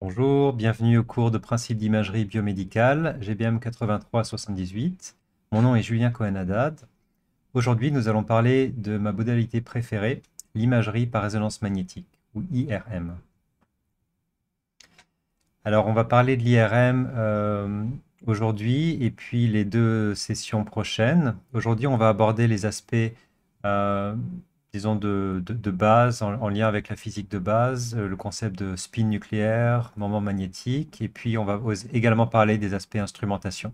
Bonjour, bienvenue au cours de principes d'imagerie biomédicale, GBM 8378. Mon nom est Julien Cohen-Haddad. Aujourd'hui, nous allons parler de ma modalité préférée, l'imagerie par résonance magnétique, ou IRM. Alors, on va parler de l'IRM aujourd'hui et puis les deux sessions prochaines. Aujourd'hui, on va aborder les aspects, euh, disons, de base, en lien avec la physique de base, le concept de spin nucléaire, moment magnétique, et puis on va également parler des aspects instrumentation.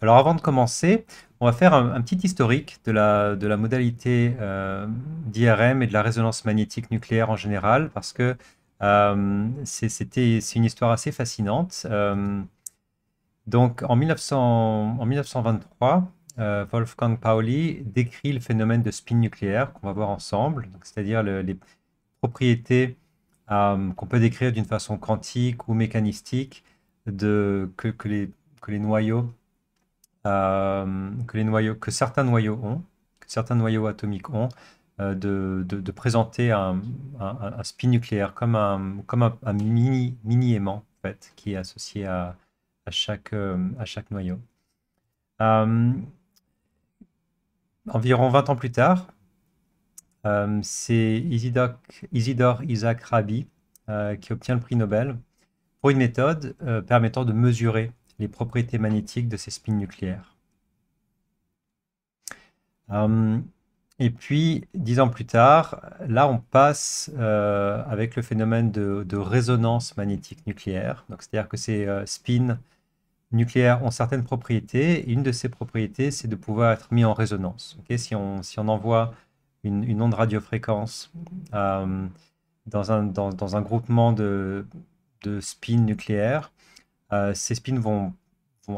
Alors, avant de commencer, on va faire un petit historique de la modalité d'IRM et de la résonance magnétique nucléaire en général, parce que c'est une histoire assez fascinante. Donc, en 1923, Wolfgang Pauli décrit le phénomène de spin nucléaire qu'on va voir ensemble, c'est-à-dire les propriétés qu'on peut décrire d'une façon quantique ou mécanistique que les noyaux, que certains noyaux ont, que certains noyaux atomiques ont, de présenter un spin nucléaire comme un mini aimant en fait, qui est associé à chaque noyau. Euh, Environ 20 ans plus tard, c'est Isidore Isaac Rabi qui obtient le prix Nobel pour une méthode permettant de mesurer les propriétés magnétiques de ces spins nucléaires. Euh, et puis, 10 ans plus tard, là, on passe avec le phénomène de résonance magnétique nucléaire. Donc, c'est-à-dire que ces spins nucléaires ont certaines propriétés. Et une de ces propriétés, c'est de pouvoir être mis en résonance. Ok, si on envoie une onde radiofréquence euh, dans un groupement de spins nucléaires, ces spins vont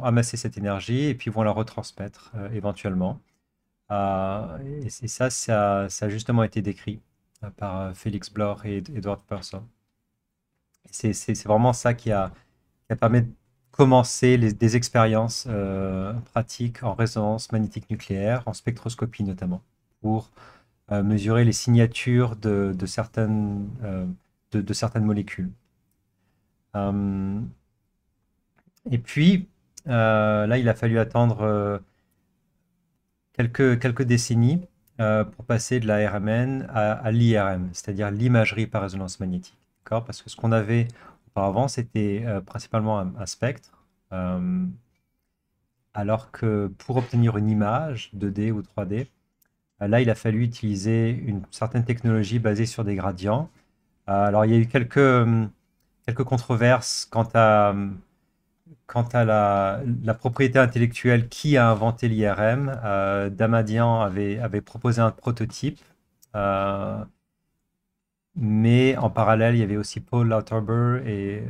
amasser cette énergie et puis vont la retransmettre éventuellement. Et ça a justement été décrit par Félix Bloch et Edward Purcell. C'est vraiment ça qui a permis de commencer des expériences pratiques en résonance magnétique nucléaire, en spectroscopie notamment, pour mesurer les signatures de certaines molécules. Euh, et puis, là, il a fallu attendre quelques décennies pour passer de la RMN à l'IRM, c'est-à-dire l'imagerie par résonance magnétique. D'accord? Parce que ce qu'on avait auparavant, c'était principalement un spectre, alors que pour obtenir une image 2D ou 3D, là, il a fallu utiliser une certaine technologie basée sur des gradients. Alors, il y a eu quelques controverses quant à la propriété intellectuelle qui a inventé l'IRM. Damadian avait proposé un prototype, euh, mais en parallèle, il y avait aussi Paul Lauterbur et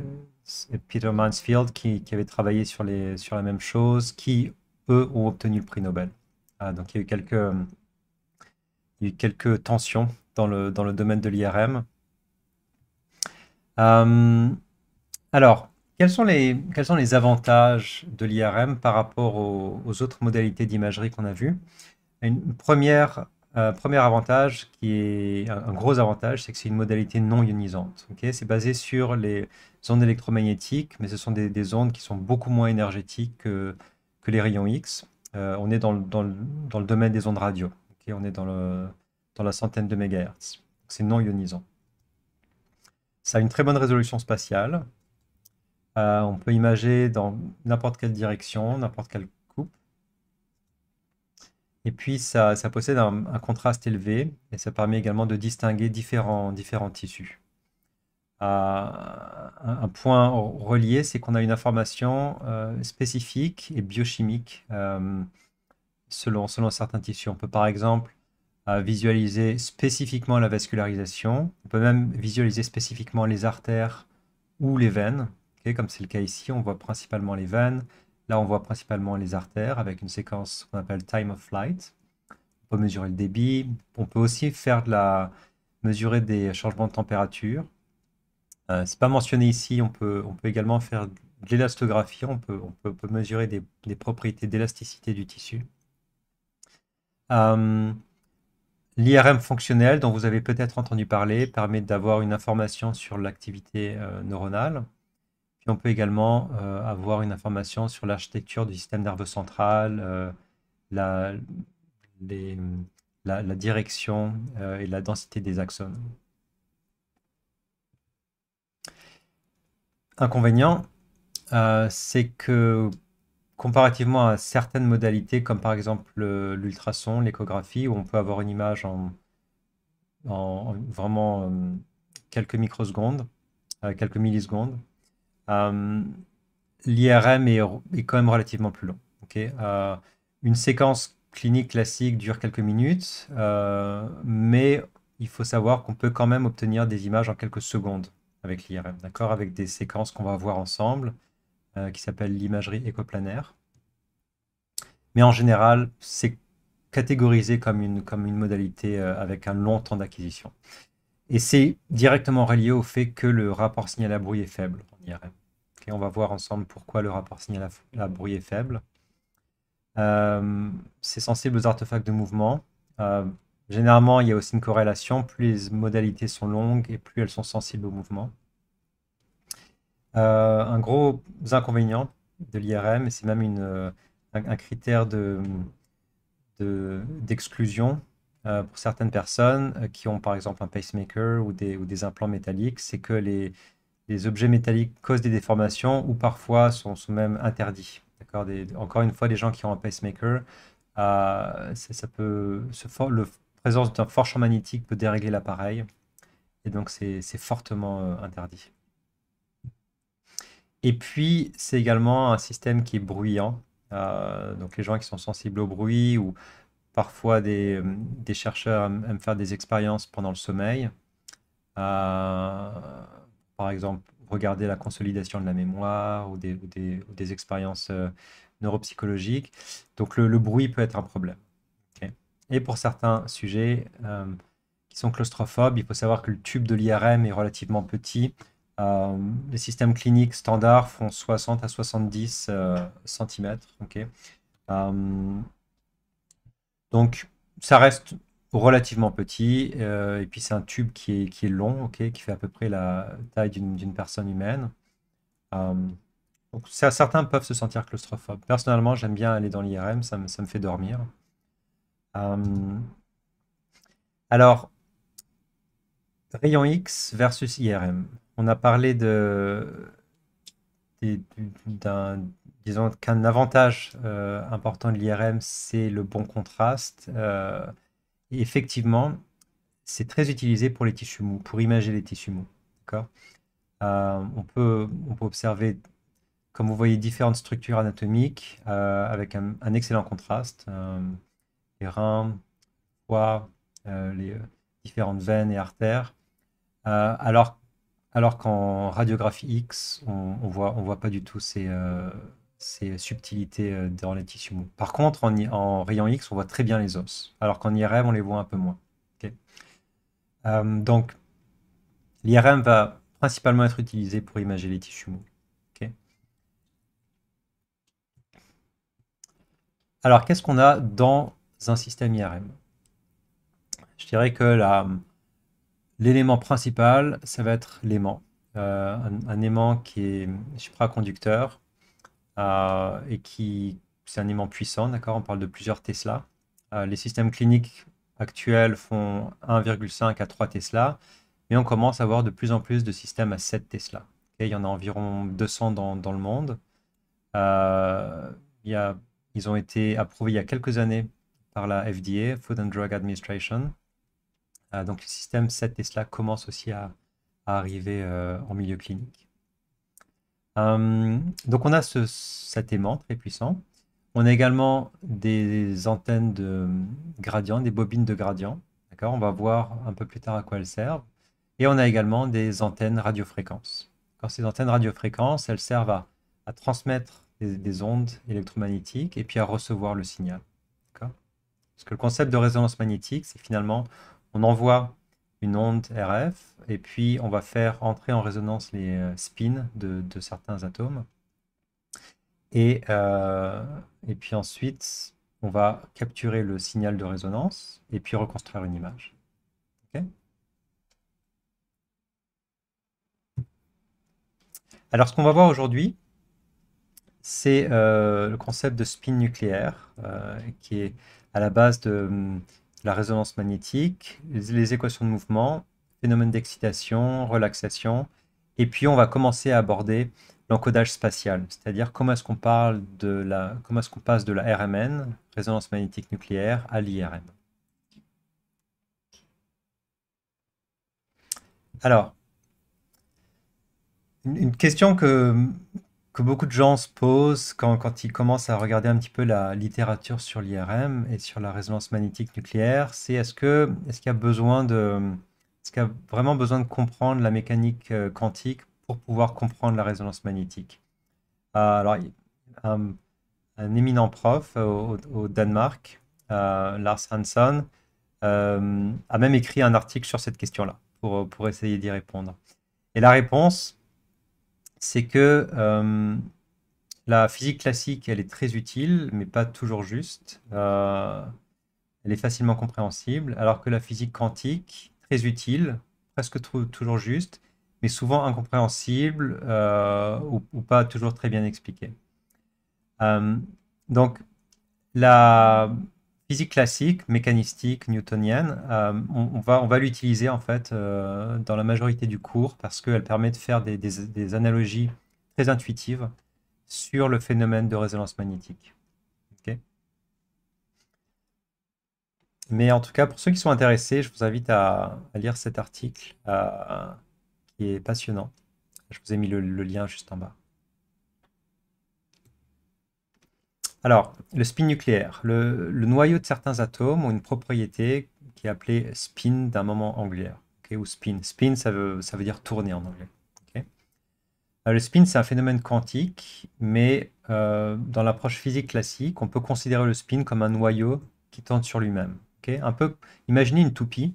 Peter Mansfield qui avaient travaillé sur la même chose, qui, eux, ont obtenu le prix Nobel. Donc, il y a eu quelques tensions dans le domaine de l'IRM. Euh, alors, quels sont les avantages de l'IRM par rapport aux autres modalités d'imagerie qu'on a vues? Premier avantage, qui est un gros avantage, c'est que c'est une modalité non ionisante. Ok, c'est basé sur les ondes électromagnétiques, mais ce sont des ondes qui sont beaucoup moins énergétiques que les rayons X. On est dans le domaine des ondes radio. Ok, on est dans la centaine de mégahertz. C'est non ionisant. Ça a une très bonne résolution spatiale. On peut imager dans n'importe quelle direction, n'importe quelle coupe. Et puis, ça possède un contraste élevé et ça permet également de distinguer différents tissus. Un point relié, c'est qu'on a une information spécifique et biochimique selon certains tissus. On peut par exemple visualiser spécifiquement la vascularisation. On peut même visualiser spécifiquement les artères ou les veines. Ok, comme c'est le cas ici, on voit principalement les veines. Là, on voit principalement les artères avec une séquence qu'on appelle time of flight. On peut mesurer le débit. On peut aussi mesurer des changements de température. C'est pas mentionné ici. On peut également faire de l'élastographie. On peut mesurer des propriétés d'élasticité du tissu. Euh, L'IRM fonctionnel, dont vous avez peut-être entendu parler, permet d'avoir une information sur l'activité neuronale. Puis on peut également avoir une information sur l'architecture du système nerveux central, la, les- la direction et la densité des axones. Inconvénient, c'est que comparativement à certaines modalités, comme par exemple l'ultrason, l'échographie, où on peut avoir une image en vraiment quelques microsecondes, quelques millisecondes, euh, l'IRM est quand même relativement plus long. Ok. Une séquence clinique classique dure quelques minutes, mais il faut savoir qu'on peut quand même obtenir des images en quelques secondes avec l'IRM, d'accord, avec des séquences qu'on va voir ensemble, qui s'appellent l'imagerie écoplanaire. Mais en général, c'est catégorisé comme une modalité avec un long temps d'acquisition. Et c'est directement relié au fait que le rapport signal à bruit est faible en IRM. Ok, on va voir ensemble pourquoi le rapport signal à bruit est faible. C'est sensible aux artefacts de mouvement. Euh, Généralement, il y a aussi une corrélation. Plus les modalités sont longues et plus elles sont sensibles au mouvement. Un gros inconvénient de l'IRM, et c'est même un critère d'exclusion pour certaines personnes qui ont par exemple un pacemaker ou des implants métalliques, c'est que les objets métalliques causent des déformations ou parfois sont même interdits. D'accord. Encore une fois, les gens qui ont un pacemaker, ça peut, la présence d'un fort champ magnétique peut dérégler l'appareil et donc c'est fortement interdit. Et puis, c'est également un système qui est bruyant. Donc, les gens qui sont sensibles au bruit ou parfois des chercheurs aiment faire des expériences pendant le sommeil. Euh, Par exemple, regarder la consolidation de la mémoire ou des expériences neuropsychologiques. Donc le bruit peut être un problème. Ok. Et pour certains sujets qui sont claustrophobes, il faut savoir que le tube de l'IRM est relativement petit. Les systèmes cliniques standards font 60 à 70 cm. Ok. Donc, ça reste relativement petit. Et puis, c'est un tube qui est long, ok, qui fait à peu près la taille d'une personne humaine. Euh, donc, certains peuvent se sentir claustrophobes. Personnellement, j'aime bien aller dans l'IRM, ça me fait dormir. Euh, alors, rayon X versus IRM. On a parlé des- d'un, disons qu'un avantage important de l'IRM, c'est le bon contraste. Et effectivement, c'est très utilisé pour les tissus mous, pour imager les tissus mous. D'accord. On peut observer, comme vous voyez, différentes structures anatomiques avec un excellent contraste. Les reins, foie, les différentes veines et artères. Alors qu'en radiographie X, on voit pas du tout ces subtilités dans les tissus mous. Par contre, en rayon X, on voit très bien les os, alors qu'en IRM, on les voit un peu moins. Ok. Donc, l'IRM va principalement être utilisé pour imager les tissus mous. Ok. Alors, qu'est-ce qu'on a dans un système IRM? Je dirais que l'élément principal, ça va être l'aimant. Un aimant qui est supraconducteur et c'est un aimant puissant, d'accord? On parle de plusieurs Tesla. Les systèmes cliniques actuels font 1,5 à 3 Tesla, mais on commence à avoir de plus en plus de systèmes à 7 Tesla. Ok. Il y en a environ 200 dans le monde. Euh, il y a- Ils ont été approuvés il y a quelques années par la FDA, Food and Drug Administration. Donc le système 7 Tesla commence aussi à arriver en milieu clinique. Donc on a cet aimant très puissant. On a également des antennes de gradient, des bobines de gradient. D'accord. On va voir un peu plus tard à quoi elles servent. Et on a également des antennes radiofréquences. Quand ces antennes radiofréquences, elles servent à transmettre des ondes électromagnétiques et puis à recevoir le signal. D'accord. Parce que le concept de résonance magnétique, c'est finalement, on envoie une onde RF et puis on va faire entrer en résonance les spins de certains atomes. Et, euh, et puis ensuite, on va capturer le signal de résonance et puis reconstruire une image. Ok. Alors, ce qu'on va voir aujourd'hui, c'est le concept de spin nucléaire, qui est à la base de la résonance magnétique, les équations de mouvement, phénomènes d'excitation, relaxation, et puis on va commencer à aborder l'encodage spatial, c'est-à-dire comment est-ce qu'on comment est-ce qu'on passe de la RMN, résonance magnétique nucléaire, à l'IRM. Alors, une question que beaucoup de gens se posent quand ils commencent à regarder un petit peu la littérature sur l'IRM et sur la résonance magnétique nucléaire, c'est est-ce qu'il y a est-ce qu'il y a vraiment besoin de comprendre la mécanique quantique pour pouvoir comprendre la résonance magnétique? Alors, un, un éminent prof au Danemark, Lars Hanson, a même écrit un article sur cette question-là pour essayer d'y répondre. Et la réponse, c'est que la physique classique, elle est très utile, mais pas toujours juste. Elle est facilement compréhensible, alors que la physique quantique, très utile, presque toujours juste, mais souvent incompréhensible ou pas toujours très bien expliquée. Euh, donc, la physique classique, mécanistique, newtonienne, on va l'utiliser en fait dans la majorité du cours parce qu'elle permet de faire des analogies très intuitives sur le phénomène de résonance magnétique. Ok. Mais en tout cas, pour ceux qui sont intéressés, je vous invite à lire cet article qui est passionnant. Je vous ai mis le lien juste en bas. Alors, le spin nucléaire. Le noyau de certains atomes ont une propriété qui est appelée spin d'un moment angulaire. Ok, ou spin. Spin, ça veut dire tourner en anglais. Ok. Le spin, c'est un phénomène quantique, mais dans l'approche physique classique, on peut considérer le spin comme un noyau qui tourne sur lui-même. Ok. Un peu, imaginez une toupie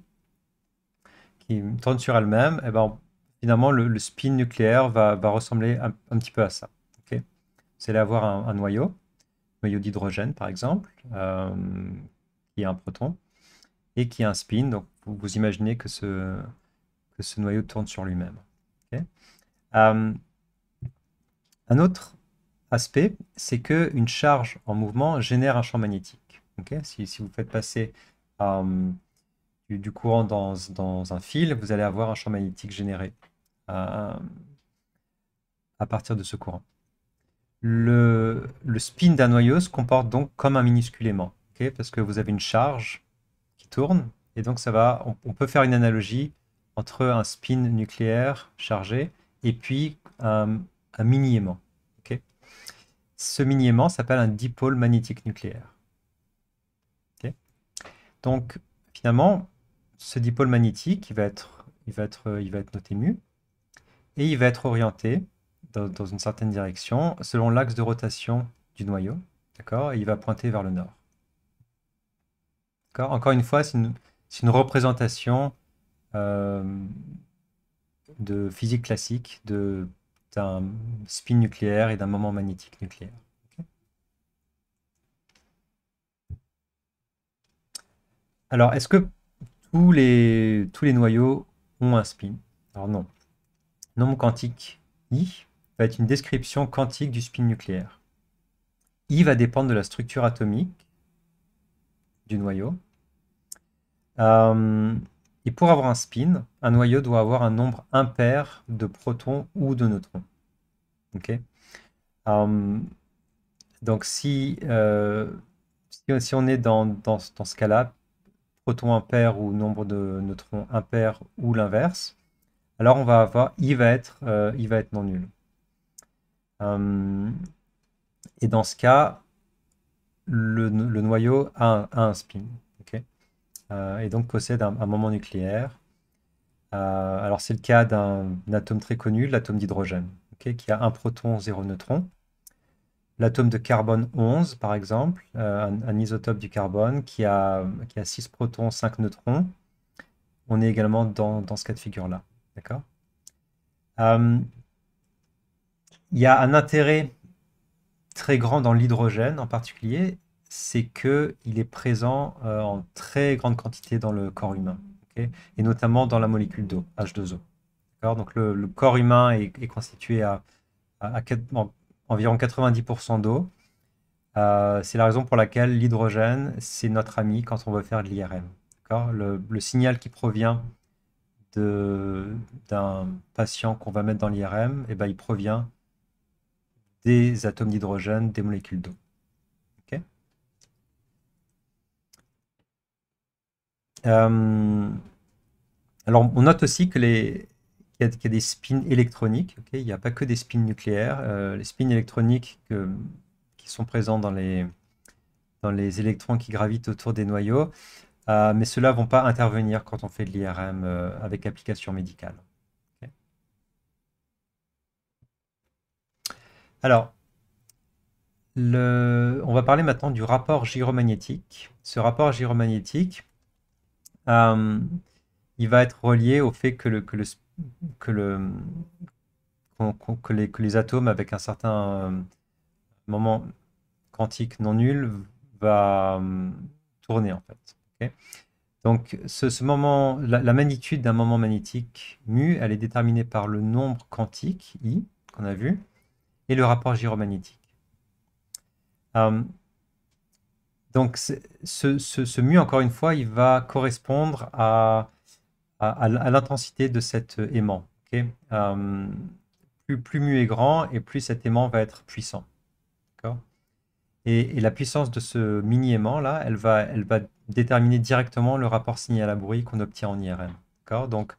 qui tourne sur elle-même. Et ben, finalement, le spin nucléaire va ressembler un petit peu à ça. Ok. Vous allez avoir un noyau d'hydrogène par exemple, qui est un proton, et qui est un spin. Donc vous imaginez que que ce noyau tourne sur lui-même. Ok. Euh, un autre aspect, c'est qu'une charge en mouvement génère un champ magnétique. Ok. Si vous faites passer du courant dans un fil, vous allez avoir un champ magnétique généré à partir de ce courant. Le spin d'un noyau se comporte donc comme un minuscule aimant, ok, parce que vous avez une charge qui tourne, et donc on peut faire une analogie entre un spin nucléaire chargé et puis un mini-aimant. Ok. Ce mini-aimant s'appelle un dipôle magnétique nucléaire. Ok. Donc finalement, ce dipôle magnétique, il va être noté mu, et il va être orienté dans une certaine direction selon l'axe de rotation du noyau. D'accord? Et il va pointer vers le nord. D'accord? Encore une fois, c'est une représentation euh, de physique classique d'un spin nucléaire et d'un moment magnétique nucléaire. Ok. Alors, est-ce que tous les noyaux ont un spin? Alors non. Nombre quantique I va être une description quantique du spin nucléaire. I va dépendre de la structure atomique du noyau. Et pour avoir un spin, un noyau doit avoir un nombre impair de protons ou de neutrons. Ok. Donc si on est dans ce cas-là, proton impair ou nombre de neutrons impair ou l'inverse, alors on va avoir I va être non nul. Euh, et dans ce cas, le noyau a un spin. Ok. Et donc possède un moment nucléaire. Alors c'est le cas d'un atome très connu, l'atome d'hydrogène, ok, qui a un proton, zéro neutron. L'atome de carbone 11, par exemple, un isotope du carbone qui a 6 protons, 5 neutrons. On est également dans ce cas de figure-là. D'accord. Euh, il y a un intérêt très grand dans l'hydrogène en particulier, c'est qu'il est présent en très grande quantité dans le corps humain, ok. Et notamment dans la molécule d'eau, H2O. D'accord. Donc le corps humain est constitué environ 90% d'eau. C'est la raison pour laquelle l'hydrogène, c'est notre ami quand on veut faire de l'IRM. D'accord. Le signal qui provient d'un patient qu'on va mettre dans l'IRM, eh ben, il provient des atomes d'hydrogène, des molécules d'eau. Ok. Euh, alors, on note aussi qu'il y a des spins électroniques. Ok. Il n'y a pas que des spins nucléaires. Les spins électroniques qui sont présents dans les électrons qui gravitent autour des noyaux, mais ceux-là ne vont pas intervenir quand on fait de l'IRM avec application médicale. Ok. Alors, on va parler maintenant du rapport gyromagnétique. Ce rapport gyromagnétique, euh, il va être relié au fait que le- que les atomes avec un certain moment quantique non nul va tourner en fait. Ok. Donc ce moment, la magnitude d'un moment magnétique mu, elle est déterminée par le nombre quantique I qu'on a vu et le rapport gyromagnétique. Euh, donc ce mu, encore une fois, il va correspondre à l'intensité de cet aimant. Ok. Plus mu est grand et plus cet aimant va être puissant. D'accord. Et la puissance de ce mini-aimant là, elle va déterminer directement le rapport signal à bruit qu'on obtient en IRM. D'accord. Donc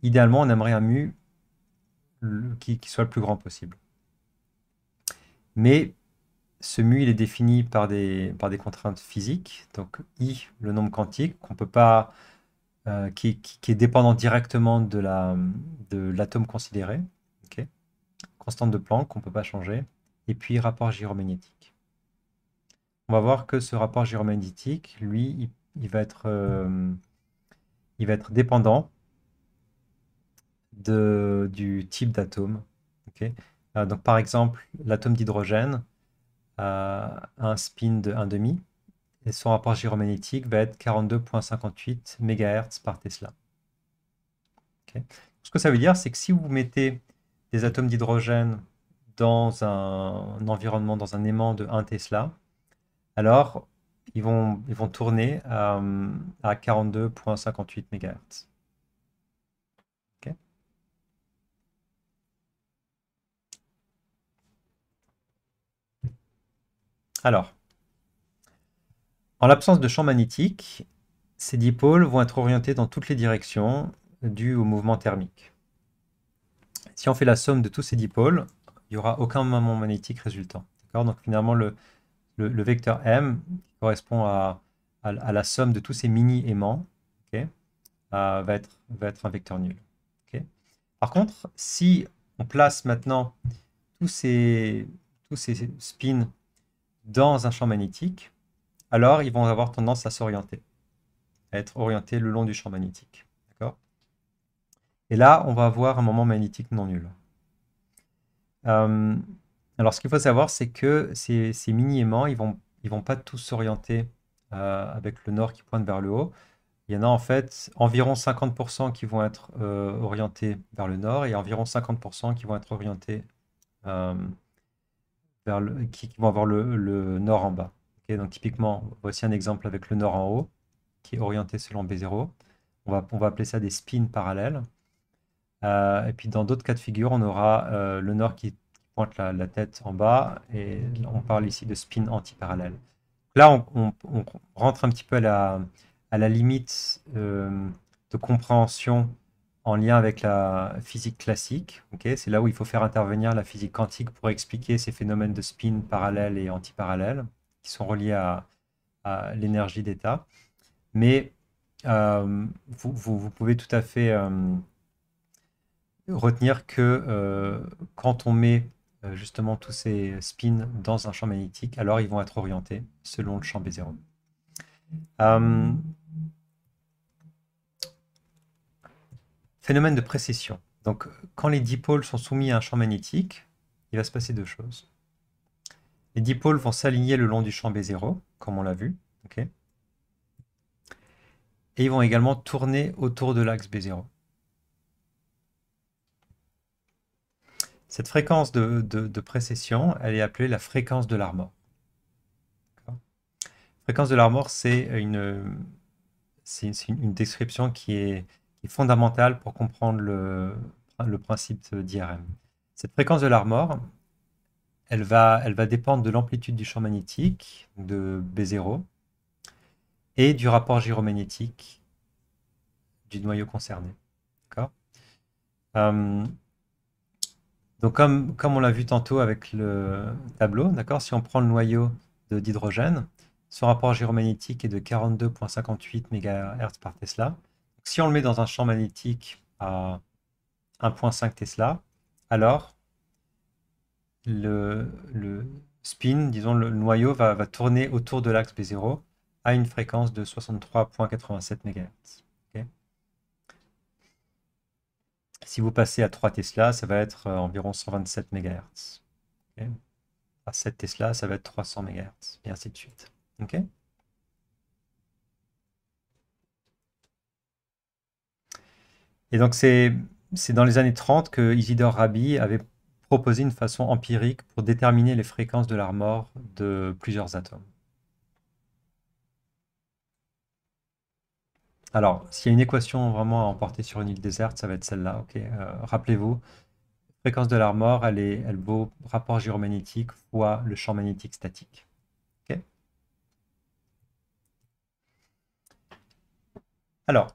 idéalement, on aimerait un mu qui soit le plus grand possible. Mais ce mu, il est défini par des contraintes physiques. Donc I, le nombre quantique, qu'on peut pas, qui est dépendant directement de l'atome considéré. Ok. Constante de Planck qu'on ne peut pas changer. Et puis rapport gyromagnétique. On va voir que ce rapport gyromagnétique, lui, il va être dépendant du type d'atome. Ok. Donc par exemple, l'atome d'hydrogène a un spin de 1,5 et son rapport gyromagnétique va être 42,58 MHz par Tesla. Ok. Ce que ça veut dire, c'est que si vous mettez des atomes d'hydrogène dans un environnement, dans un aimant de 1 Tesla, alors ils vont tourner à 42,58 MHz. Ok. Alors, en l'absence de champ magnétique, ces dipôles vont être orientés dans toutes les directions dû au mouvement thermique. Si on fait la somme de tous ces dipôles, il n'y aura aucun moment magnétique résultant. D'accord. Donc finalement, le vecteur M, qui correspond à la somme de tous ces mini-aimants, ok, va être un vecteur nul. Ok. Par contre, si on place maintenant tous ces spins dans un champ magnétique, alors ils vont avoir tendance à s'orienter, à être orientés le long du champ magnétique. D'accord. Et là, on va avoir un moment magnétique non nul. Euh, alors, ce qu'il faut savoir, c'est que ces mini-aimants, ils vont pas tous s'orienter avec le nord qui pointe vers le haut. Il y en a en fait environ 50% qui vont être orientés vers le nord et environ 50% qui vont être orientés euh, qui vont avoir le nord en bas. Ok. Donc typiquement, voici un exemple avec le nord en haut qui est orienté selon B0. On va appeler ça des spins parallèles. Et puis dans d'autres cas de figure, on aura le nord qui pointe la tête en bas et on parle ici de spin antiparallèle. Là, on rentre un petit peu à la limite de compréhension en lien avec la physique classique. Ok. C'est là où il faut faire intervenir la physique quantique pour expliquer ces phénomènes de spin parallèle et antiparallèle qui sont reliés à l'énergie d'état. Mais vous pouvez tout à fait retenir que quand on met justement tous ces spins dans un champ magnétique, alors ils vont être orientés selon le champ B0. Euh, Phénomène de précession. Donc, quand les dipôles sont soumis à un champ magnétique, il va se passer deux choses. Les dipôles vont s'aligner le long du champ B0, comme on l'a vu. Ok. Et ils vont également tourner autour de l'axe B0. Cette fréquence de précession, elle est appelée la fréquence de Larmor. La fréquence de Larmor, c'est une description qui est fondamentale pour comprendre le principe d'IRM. Cette fréquence de Larmor, elle va dépendre de l'amplitude du champ magnétique, de B0, et du rapport gyromagnétique du noyau concerné. D'accord. Donc comme on l'a vu tantôt avec le tableau, d'accord, si on prend le noyau d'hydrogène, son rapport gyromagnétique est de 42,58 MHz par Tesla. Donc, si on le met dans un champ magnétique à 1,5 Tesla, alors le spin, disons le noyau, va tourner autour de l'axe B0 à une fréquence de 63,87 MHz. Ok. Si vous passez à 3 Tesla, ça va être environ 127 MHz. Ok. À 7 Tesla, ça va être 300 MHz, et ainsi de suite. Ok. Et donc, c'est dans les années 30 que Isidore Rabi avait proposé une façon empirique pour déterminer les fréquences de l'armor de plusieurs atomes. Alors, s'il y a une équation vraiment à emporter sur une île déserte, ça va être celle-là. Ok. Rappelez-vous, fréquence de l'armor, elle vaut rapport gyromagnétique fois le champ magnétique statique. Ok. Alors,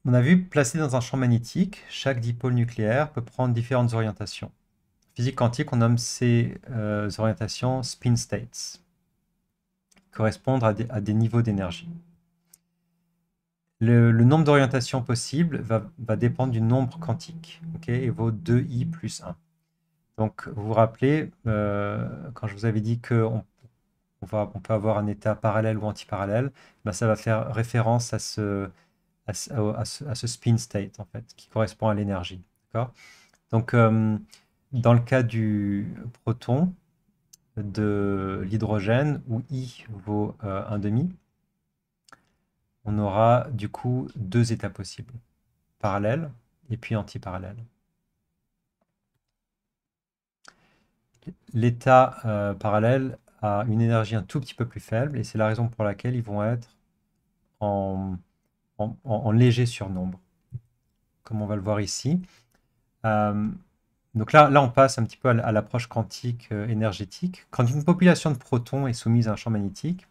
on a vu, placé dans un champ magnétique, chaque dipôle nucléaire peut prendre différentes orientations. En physique quantique, on nomme ces orientations spin states, qui correspondent à des niveaux d'énergie. Le nombre d'orientations possibles va dépendre du nombre quantique, okay, et vaut 2i plus 1. Donc, vous vous rappelez, quand je vous avais dit qu'on peut avoir un état parallèle ou antiparallèle, ben ça va faire référence à ce spin state, en fait, qui correspond à l'énergie. D'accord. Donc, dans le cas du proton, de l'hydrogène, où I vaut 1,5, on aura du coup deux états possibles, parallèle et puis antiparallèle. L'état parallèle a une énergie un tout petit peu plus faible, et c'est la raison pour laquelle ils vont être en léger surnombre, comme on va le voir ici. Donc là, on passe un petit peu à l'approche quantique énergétique. Quand une population de protons est soumise à un champ magnétique,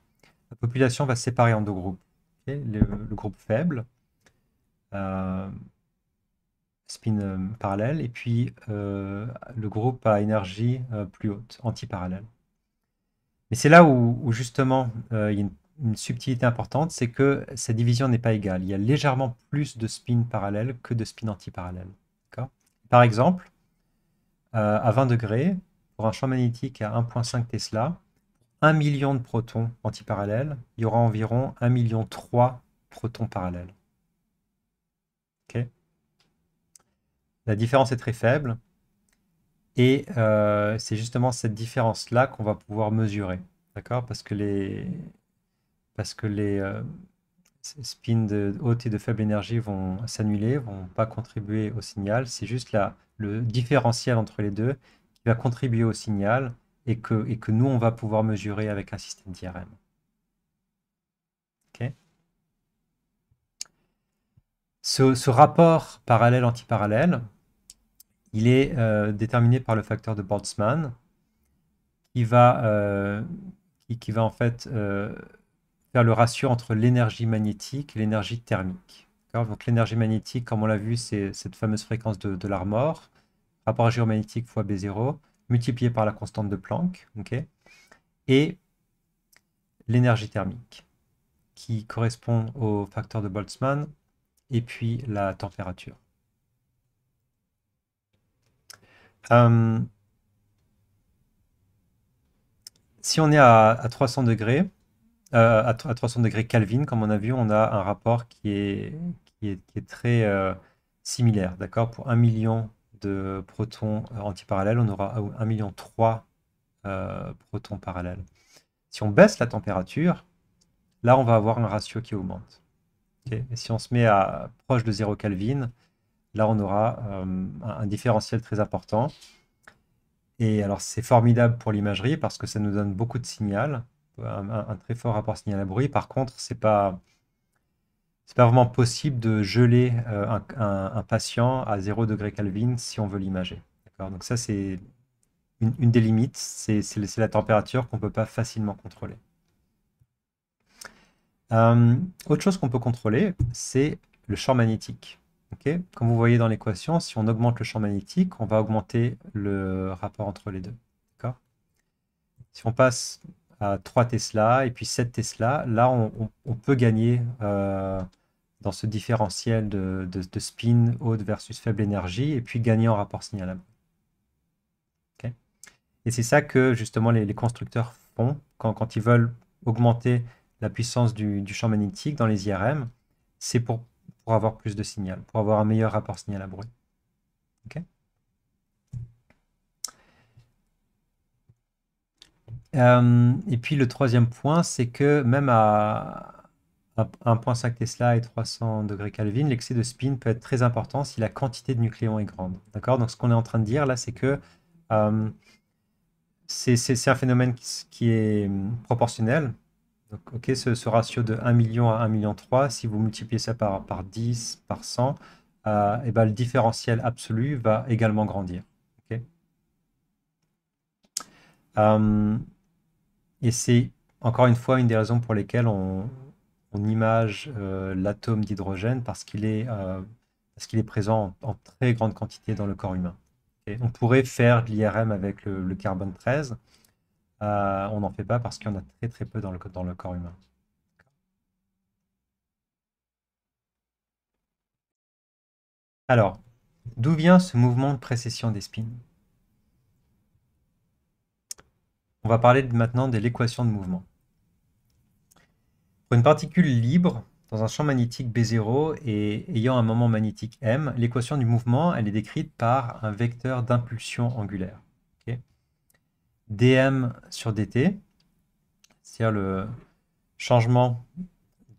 la population va se séparer en deux groupes. Okay. Le groupe faible, spin parallèle, et puis le groupe à énergie plus haute, antiparallèle. Mais c'est là où justement il y a une subtilité importante, c'est que cette division n'est pas égale. Il y a légèrement plus de spin parallèle que de spin antiparallèle. Par exemple, à 20 degrés, pour un champ magnétique à 1,5 Tesla, 1 million de protons antiparallèles, il y aura environ 1,3 million protons parallèles. Okay. La différence est très faible, et c'est justement cette différence-là qu'on va pouvoir mesurer. D'accord. Parce que les spins de haute et de faible énergie vont s'annuler, vont pas contribuer au signal. C'est juste le différentiel entre les deux qui va contribuer au signal, et que nous, on va pouvoir mesurer avec un système d'IRM. Ok. Ce rapport parallèle-antiparallèle, il est déterminé par le facteur de Boltzmann, qui va en fait faire le ratio entre l'énergie magnétique et l'énergie thermique. Donc l'énergie magnétique, comme on l'a vu, c'est cette fameuse fréquence de Larmor, rapport gyromagnétique fois B0, multiplié par la constante de Planck, okay, et l'énergie thermique, qui correspond au facteur de Boltzmann, et puis la température. Euh, si on est à 300 degrés, à 300 degrés Kelvin, comme on a vu, on a un rapport qui est très similaire. D'accord. Pour 1 million de protons antiparallèles, on aura 1,3 million protons parallèles. Si on baisse la température, là, on va avoir un ratio qui augmente. Okay. Et si on se met à proche de 0 Kelvin, là, on aura un différentiel très important. Et alors, c'est formidable pour l'imagerie parce que ça nous donne beaucoup de signal, un très fort rapport signal à bruit. Par contre, c'est pas vraiment possible de geler un patient à 0 degré Kelvin si on veut l'imager. D'accord. Donc ça, c'est une des limites, c'est la température qu'on ne peut pas facilement contrôler. Autre chose qu'on peut contrôler, c'est le champ magnétique. Ok. Comme vous voyez dans l'équation, si on augmente le champ magnétique, on va augmenter le rapport entre les deux. D'accord. Si on passe à 3 Tesla et puis 7 Tesla, là, on peut gagner dans ce différentiel de spin haute versus faible énergie et puis gagner en rapport signal. Okay. Et c'est ça que justement les constructeurs font quand ils veulent augmenter la puissance du champ magnétique dans les IRM, c'est pour avoir plus de signal, pour avoir un meilleur rapport signal à bruit. Okay. Et puis le troisième point, c'est que même à 1,5 Tesla et 300 degrés Kelvin, l'excès de spin peut être très important si la quantité de nucléons est grande. D'accord. Donc ce qu'on est en train de dire là, c'est que euh, c'est un phénomène qui est proportionnel. Donc, ok, ce ratio de 1 million à 1,3 million, si vous multipliez ça par 10, par 100, et ben, le différentiel absolu va également grandir. Okay. Et c'est encore une fois une des raisons pour lesquelles on image l'atome d'hydrogène parce qu'il est présent en très grande quantité dans le corps humain. Okay. On pourrait faire de l'IRM avec le carbone 13. On n'en fait pas parce qu'il y en a très très peu dans le corps humain. Alors, d'où vient ce mouvement de précession des spins? On va parler maintenant de l'équation de mouvement. Pour une particule libre dans un champ magnétique B0 et ayant un moment magnétique m, l'équation du mouvement elle est décrite par un vecteur d'impulsion angulaire. Okay. dm sur dt, c'est-à-dire le changement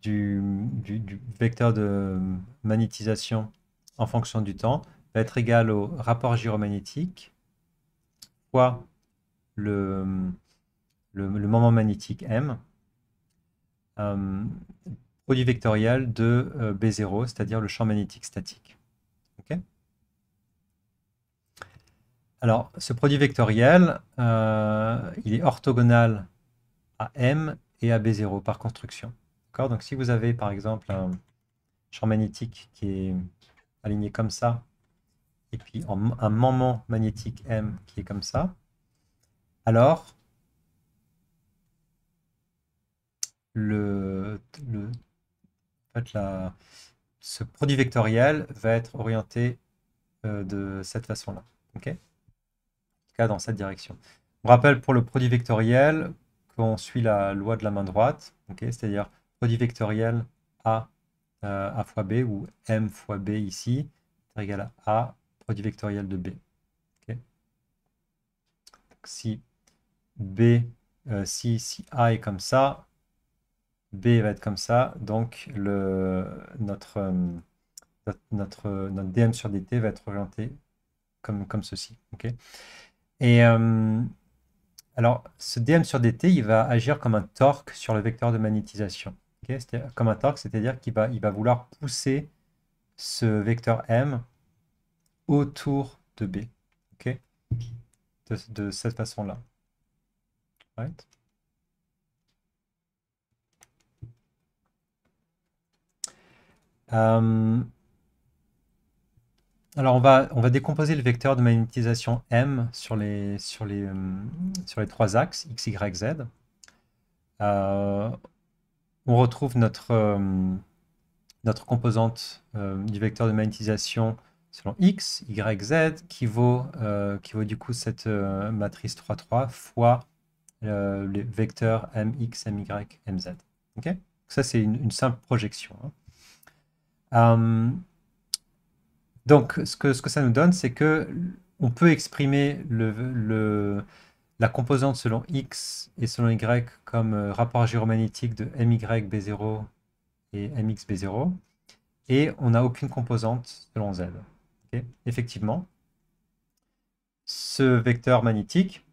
du vecteur de magnétisation en fonction du temps, va être égal au rapport gyromagnétique fois le moment magnétique m, produit vectoriel de B0, c'est-à-dire le champ magnétique statique. Okay. Alors, ce produit vectoriel, il est orthogonal à M et à B0 par construction. Donc, si vous avez par exemple un champ magnétique qui est aligné comme ça, et puis un moment magnétique M qui est comme ça, alors en fait, ce produit vectoriel va être orienté de cette façon-là. Okay. En tout cas, dans cette direction. On rappelle pour le produit vectoriel qu'on suit la loi de la main droite, okay, c'est-à-dire produit vectoriel A, A fois B, ou M fois B ici, est égal à A, produit vectoriel de B. Okay. Si B, si A est comme ça, B va être comme ça, donc notre dm sur dt va être orienté comme ceci. Okay. Et alors, ce dm sur dt, il va agir comme un torque sur le vecteur de magnétisation. Okay. Comme un torque, c'est-à-dire qu'il va vouloir pousser ce vecteur m autour de B. Okay. De cette façon-là. Right. Alors, on va décomposer le vecteur de magnétisation M sur les trois axes, X, Y, Z. On retrouve notre composante du vecteur de magnétisation selon X, Y, Z, qui vaut du coup cette matrice 3, 3 fois les vecteurs MX, MY, MZ. Okay. Ça, c'est une simple projection. Donc, ce que ça nous donne, c'est que on peut exprimer la composante selon x et selon y comme rapport gyromagnétique de MYB0 et MXB0, et on n'a aucune composante selon z. Ok. Effectivement, ce vecteur magnétique,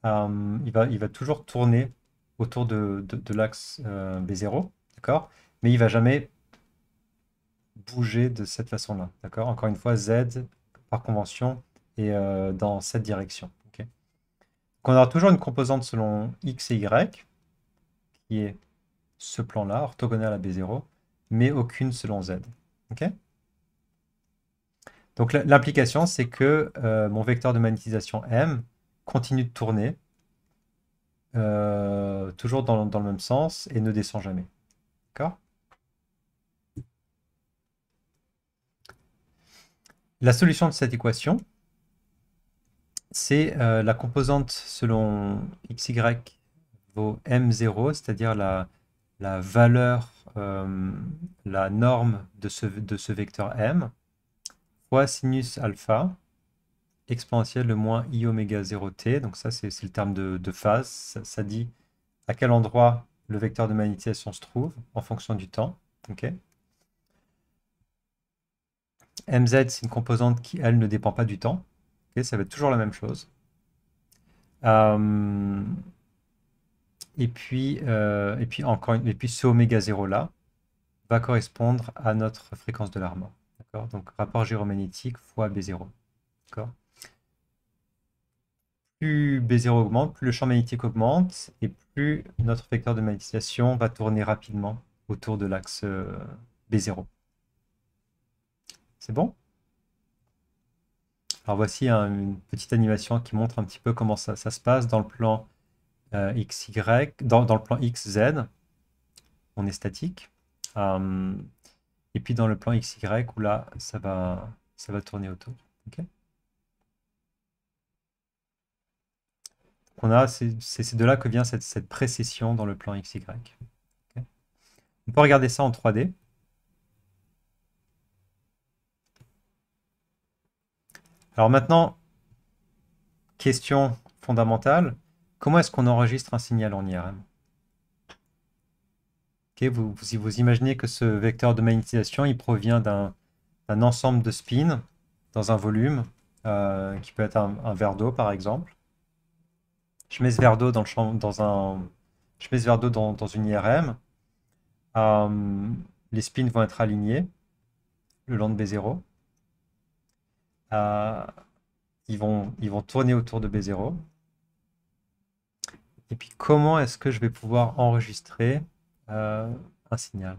il va toujours tourner autour de l'axe B0, d'accord? Mais il va jamais bouger de cette façon-là, d'accord? Encore une fois, Z, par convention, est dans cette direction. Ok. Donc on aura toujours une composante selon X et Y, qui est ce plan-là, orthogonal à B0, mais aucune selon Z. Ok. Donc l'implication, c'est que mon vecteur de magnétisation M continue de tourner, toujours dans le même sens, et ne descend jamais. D'accord? La solution de cette équation, c'est la composante selon xy vaut m0, c'est-à-dire la valeur, la norme de ce vecteur m, fois sinus alpha, exponentielle de moins i oméga 0t. Donc ça, c'est le terme de phase. Ça dit à quel endroit le vecteur de magnétisation se trouve en fonction du temps. Ok. Mz, c'est une composante qui, elle, ne dépend pas du temps. Ok, ça va être toujours la même chose. Euh, et puis ce oméga 0 là va correspondre à notre fréquence de Larmor. D'accord? Donc rapport gyromagnétique fois B0. D'accord? Plus B0 augmente, plus le champ magnétique augmente, et plus notre vecteur de magnétisation va tourner rapidement autour de l'axe B0. C'est bon? Alors voici une petite animation qui montre un petit peu comment ça se passe dans le plan XY, dans le plan XZ, on est statique. Et puis dans le plan XY, où là, ça va tourner autour. Ok. C'est de là que vient cette précession dans le plan XY. Ok. On peut regarder ça en 3D. Alors maintenant, question fondamentale, comment est-ce qu'on enregistre un signal en IRM? Ok, vous imaginez que ce vecteur de magnétisation, il provient d'un ensemble de spins dans un volume, qui peut être un verre d'eau par exemple. Je mets ce verre d'eau je mets ce verre d'eau dans une IRM. Euh, les spins vont être alignés le long de B0. Euh, ils vont tourner autour de B0. Et puis, comment est-ce que je vais pouvoir enregistrer un signal?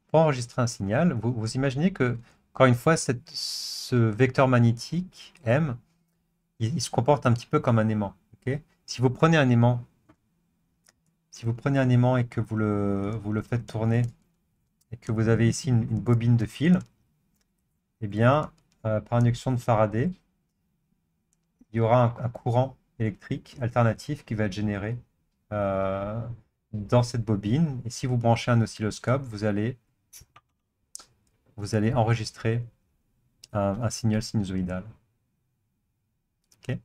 Pour enregistrer un signal, vous imaginez que, encore une fois, ce vecteur magnétique, M, il se comporte un petit peu comme un aimant. Ok. Si vous prenez un aimant, et que vous le faites tourner, et que vous avez ici une bobine de fil, eh bien, par induction de Faraday, il y aura un courant électrique alternatif qui va être généré euh, dans cette bobine. Et si vous branchez un oscilloscope, vous allez enregistrer un signal sinusoïdal. Ok.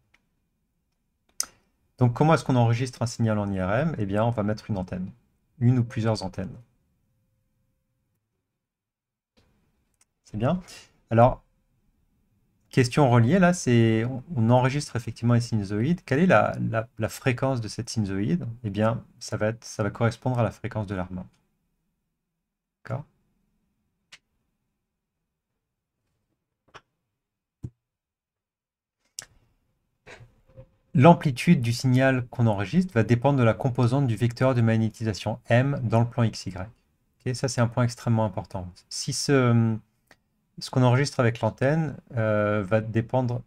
Donc, comment est-ce qu'on enregistre un signal en IRM? Eh bien, on va mettre une antenne, une ou plusieurs antennes. C'est bien. Alors, question reliée, là, c'est on enregistre effectivement les sinusoïdes. Quelle est la fréquence de cette sinusoïde? Eh bien, ça va correspondre à la fréquence de Larmor. D'accord? L'amplitude du signal qu'on enregistre va dépendre de la composante du vecteur de magnétisation M dans le plan XY. Ok, ça, c'est un point extrêmement important. Si ce qu'on enregistre avec l'antenne va dépendre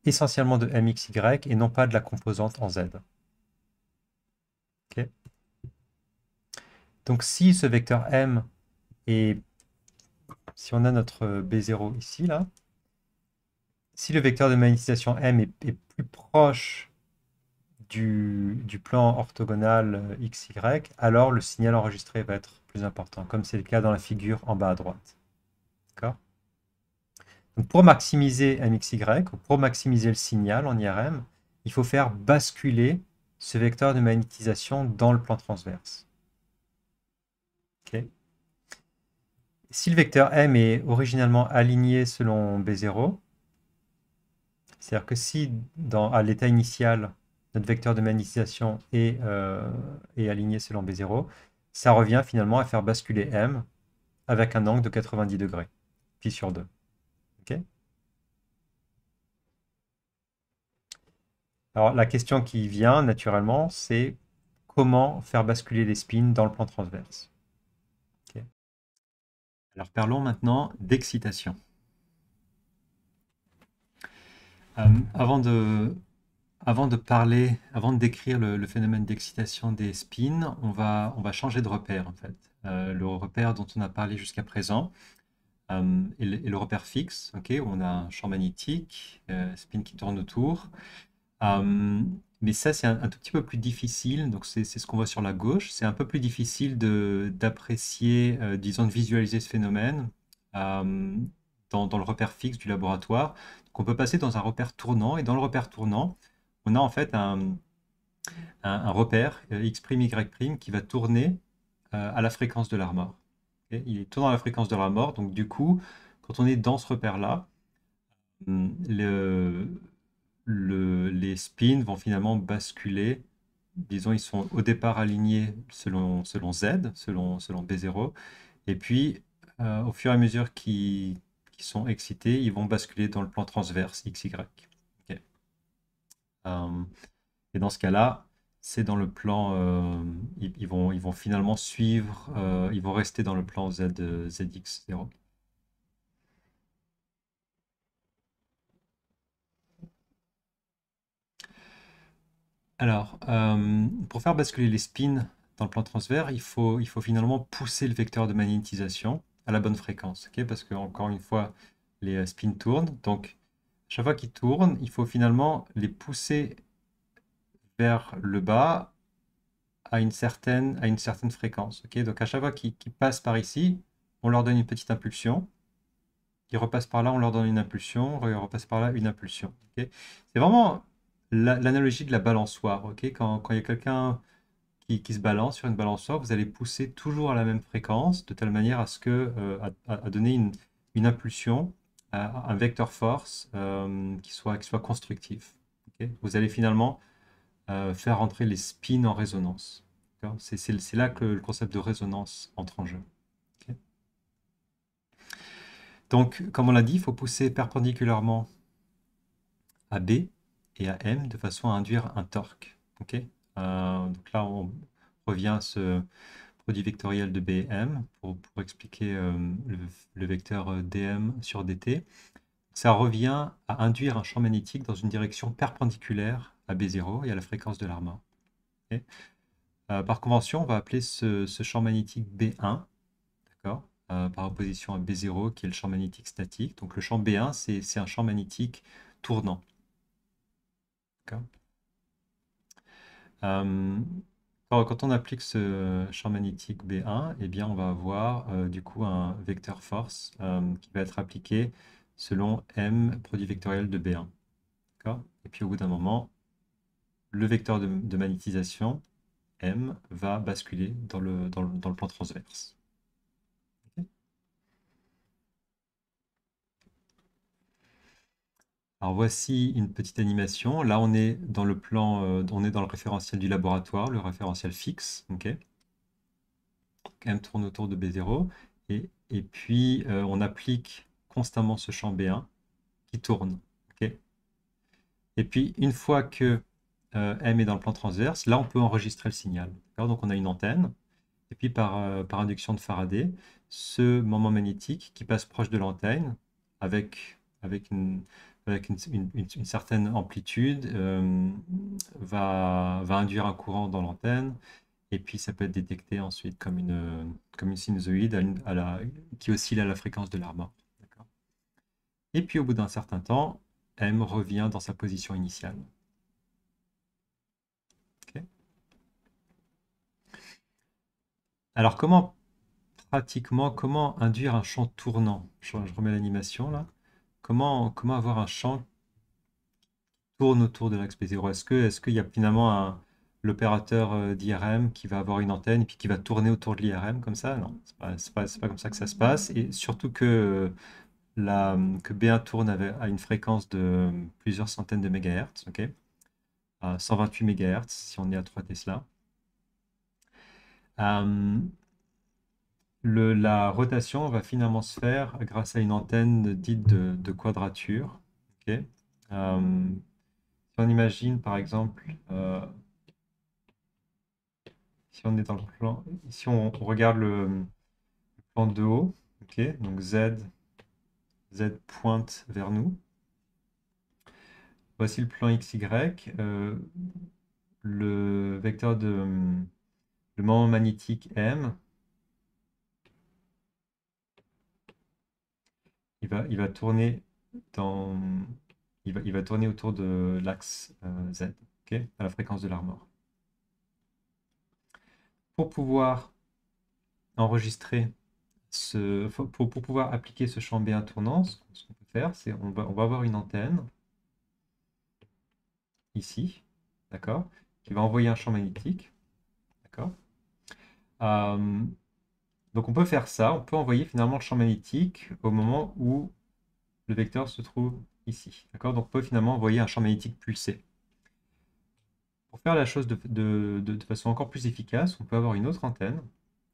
essentiellement de MXY et non pas de la composante en Z. Ok. Donc si ce vecteur M est, si on a notre B0 ici, là, si le vecteur de magnétisation M est plus proche du plan orthogonal XY, alors le signal enregistré va être plus important, comme c'est le cas dans la figure en bas à droite. D'accord? Donc pour maximiser MXY, ou pour maximiser le signal en IRM, il faut faire basculer ce vecteur de magnétisation dans le plan transverse. Ok. Si le vecteur M est originalement aligné selon B0, c'est-à-dire que si à l'état initial, notre vecteur de magnétisation est aligné selon B0, ça revient finalement à faire basculer M avec un angle de 90 degrés, pi sur 2. Ok. Alors la question qui vient naturellement, c'est comment faire basculer les spins dans le plan transverse. Ok. Alors parlons maintenant d'excitation. Avant de parler, avant de décrire le phénomène d'excitation des spins, on va changer de repère en fait. Le repère dont on a parlé jusqu'à présent est le repère fixe, ok, où on a un champ magnétique, spin qui tourne autour. Mais ça, c'est un tout petit peu plus difficile. Donc, c'est ce qu'on voit sur la gauche. C'est un peu plus difficile d'apprécier, disons, de visualiser ce phénomène euh, dans le repère fixe du laboratoire. Donc, on peut passer dans un repère tournant. Et dans le repère tournant, on a en fait un repère X', Y', qui va tourner à la fréquence de l'armor. Ok. Il tourne à la fréquence de l'armor. Donc, du coup, quand on est dans ce repère-là, le, les spins vont finalement basculer. Disons, ils sont au départ alignés selon Z, selon B0. Et puis, au fur et à mesure qu'ils sont excités, ils vont basculer dans le plan transverse XY. Ok. Euh, et dans ce cas-là, c'est dans le plan, ils vont finalement suivre, ils vont rester dans le plan ZX0. Alors, pour faire basculer les spins dans le plan transverse, il faut finalement pousser le vecteur de magnétisation à la bonne fréquence, ok. Parce que, encore une fois, les spins tournent. Donc, chaque fois qu'ils tournent, il faut finalement les pousser vers le bas à une certaine fréquence. Ok. Donc, à chaque fois qu'ils passent par ici, on leur donne une petite impulsion. Ils repassent par là, on leur donne une impulsion. Ils repassent par là, une impulsion. Ok. C'est vraiment l'analogie de la balançoire. Ok. Quand il y a quelqu'un qui se balance sur une balançoire, vous allez pousser toujours à la même fréquence, de telle manière à ce que, à donner une impulsion, un vecteur force qui soit constructif. Ok. Vous allez finalement faire entrer les spins en résonance. C'est là que le concept de résonance entre en jeu. Ok. Donc, comme on l'a dit, il faut pousser perpendiculairement à B et à M de façon à induire un torque. Ok. Donc là, on revient à ce produit vectoriel de BM pour expliquer le vecteur dm sur dt. Ça revient à induire un champ magnétique dans une direction perpendiculaire à B0 et à la fréquence de l'armor. Ok. Par convention, on va appeler ce champ magnétique B1, d'accord, par opposition à B0 qui est le champ magnétique statique. Donc le champ B1, c'est un champ magnétique tournant. D'accord. Quand on applique ce champ magnétique B1, eh bien, on va avoir du coup un vecteur force qui va être appliqué selon M produit vectoriel de B1. D'accord. Et puis au bout d'un moment, le vecteur de magnétisation M va basculer dans le plan transverse. Ok. Alors voici une petite animation. Là, on est dans le plan, on est dans le référentiel du laboratoire, le référentiel fixe. Ok. M tourne autour de B0. Et puis, on applique constamment ce champ B1 qui tourne. Ok. Et puis, une fois que M est dans le plan transverse, là, on peut enregistrer le signal. Donc, on a une antenne. Et puis, par induction de Faraday, ce moment magnétique qui passe proche de l'antenne avec une certaine amplitude va induire un courant dans l'antenne. Et puis, ça peut être détecté ensuite comme une sinusoïde qui oscille à la fréquence de l'armor. D'accord. Et puis, au bout d'un certain temps, M revient dans sa position initiale. Ok. Alors, comment induire un champ tournant? Je remets l'animation là. Comment avoir un champ tourne autour de l'axe B0? Est-ce qu'il y a finalement l'opérateur d'IRM qui va avoir une antenne et puis qui va tourner autour de l'IRM comme ça? Non, c'est pas comme ça que ça se passe. Et surtout que B1 tourne à une fréquence de plusieurs centaines de mégahertz, ok? À 128 mégahertz si on est à 3 Tesla. Euh, la rotation va finalement se faire grâce à une antenne dite de quadrature. Ok. Si on imagine par exemple, si on est dans le plan, si on regarde le plan de haut, ok, donc Z pointe vers nous. Voici le plan XY. Le vecteur le moment magnétique M, il va tourner dans, il va tourner autour de l'axe Z, ok, à la fréquence de l'armor. Pour pouvoir enregistrer pour pouvoir appliquer ce champ B1 tournant, ce qu'on peut faire, c'est on va avoir une antenne ici, d'accord, qui va envoyer un champ magnétique, d'accord. Euh, donc on peut faire ça, on peut envoyer finalement le champ magnétique au moment où le vecteur se trouve ici, d'accord. Donc on peut finalement envoyer un champ magnétique pulsé. Pour faire la chose de façon encore plus efficace, on peut avoir une autre antenne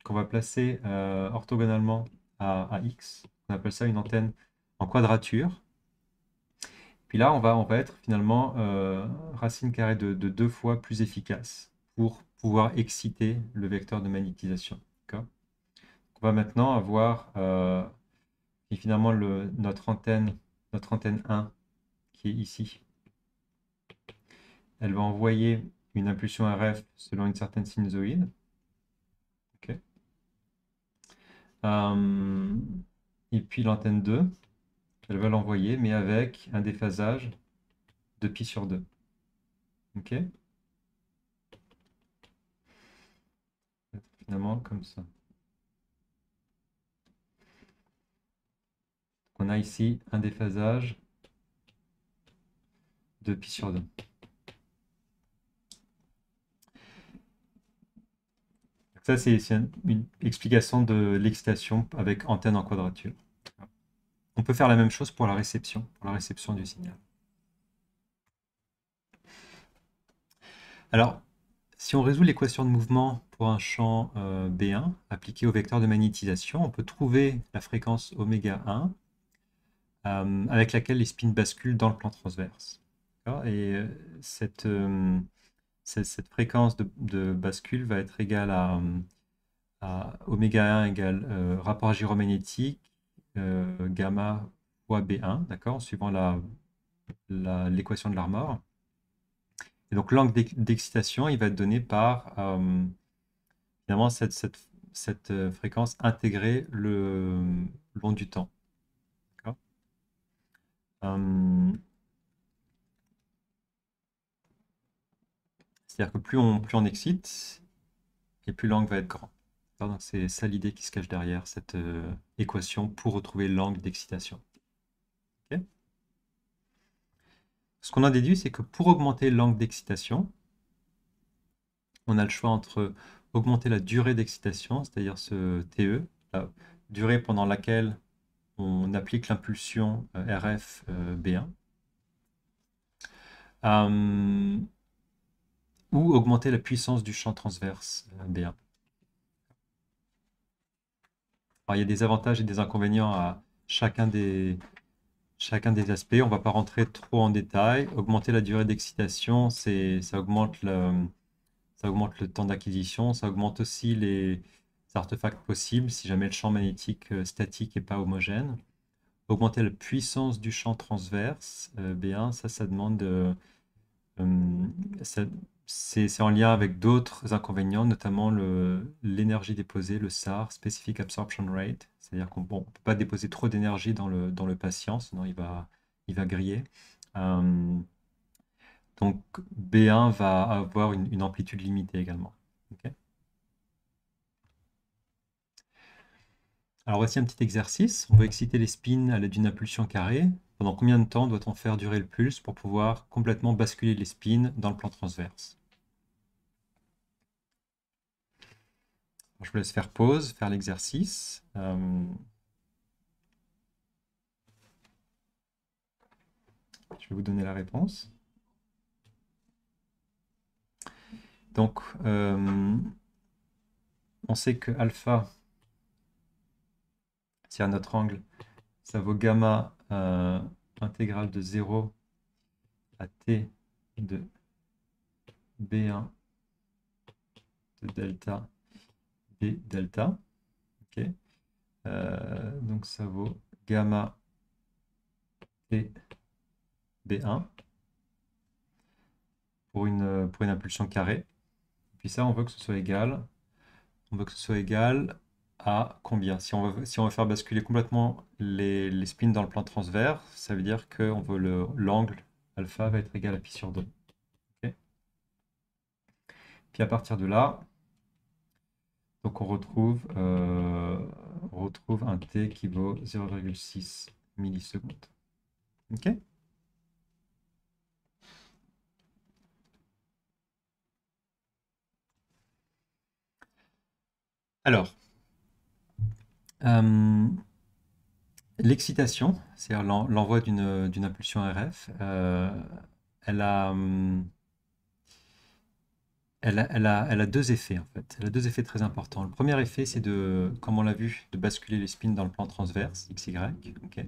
qu'on va placer orthogonalement à X. On appelle ça une antenne en quadrature. Puis là, on va être finalement racine carrée de 2 fois plus efficace pour pouvoir exciter le vecteur de magnétisation. On va maintenant avoir et finalement notre antenne 1 qui est ici. Elle va envoyer une impulsion RF selon une certaine sinusoïde. Ok. Et puis l'antenne 2, elle va l'envoyer, mais avec un déphasage de pi sur 2. Ok. Finalement, comme ça. On a ici un déphasage de pi sur 2. Ça, c'est une explication de l'excitation avec antenne en quadrature. On peut faire la même chose pour la réception du signal. Alors, si on résout l'équation de mouvement pour un champ B1 appliqué au vecteur de magnétisation, on peut trouver la fréquence oméga 1 avec laquelle les spins basculent dans le plan transverse. Et cette fréquence de bascule va être égale à oméga 1 égale rapport gyromagnétique gamma fois B1, d'accord, suivant l'équation de l'Armor. Et donc l'angle d'excitation, il va être donné par finalement cette fréquence intégrée le long du temps. C'est-à-dire que plus on excite, et plus l'angle va être grand. Donc c'est ça l'idée qui se cache derrière cette équation pour retrouver l'angle d'excitation. Ok. Ce qu'on a déduit, c'est que pour augmenter l'angle d'excitation, on a le choix entre augmenter la durée d'excitation, c'est-à-dire ce TE, la durée pendant laquelle on applique l'impulsion RF B1, ou augmenter la puissance du champ transverse B1. Alors, il y a des avantages et des inconvénients à chacun des aspects. On ne va pas rentrer trop en détail. Augmenter la durée d'excitation, ça augmente le temps d'acquisition, ça augmente aussi les artefacts possibles si jamais le champ magnétique statique n'est pas homogène. Augmenter la puissance du champ transverse B1, ça demande c'est en lien avec d'autres inconvénients, notamment l'énergie déposée, le SAR, Specific Absorption Rate, c'est-à-dire qu'on ne peut pas déposer trop d'énergie dans le patient, sinon il va griller. Donc B1 va avoir une amplitude limitée également. Ok. Alors voici un petit exercice. On va exciter les spins à l'aide d'une impulsion carrée Pendant combien de temps doit-on faire durer le pulse pour pouvoir complètement basculer les spins dans le plan transverse? Je vous laisse faire pause, faire l'exercice. Je vais vous donner la réponse. Donc, on sait que alpha, c'est à notre angle, ça vaut gamma intégrale de 0 à t de B1 de delta B delta. Ok. Donc ça vaut gamma t B1 pour une impulsion carrée. Puis ça, on veut que ce soit égal. On veut que ce soit égal à combien? Si on veut faire basculer complètement les spins dans le plan transverse, ça veut dire que l'angle alpha va être égal à pi sur 2. Ok. Puis à partir de là, donc on retrouve un t qui vaut 0,6 millisecondes. Ok? Alors, l'excitation, c'est-à-dire l'envoi d'une impulsion RF, elle a, elle a deux effets en fait. Elle a deux effets très importants. Le premier effet, c'est comme on l'a vu, de basculer les spins dans le plan transverse, XY. Ok.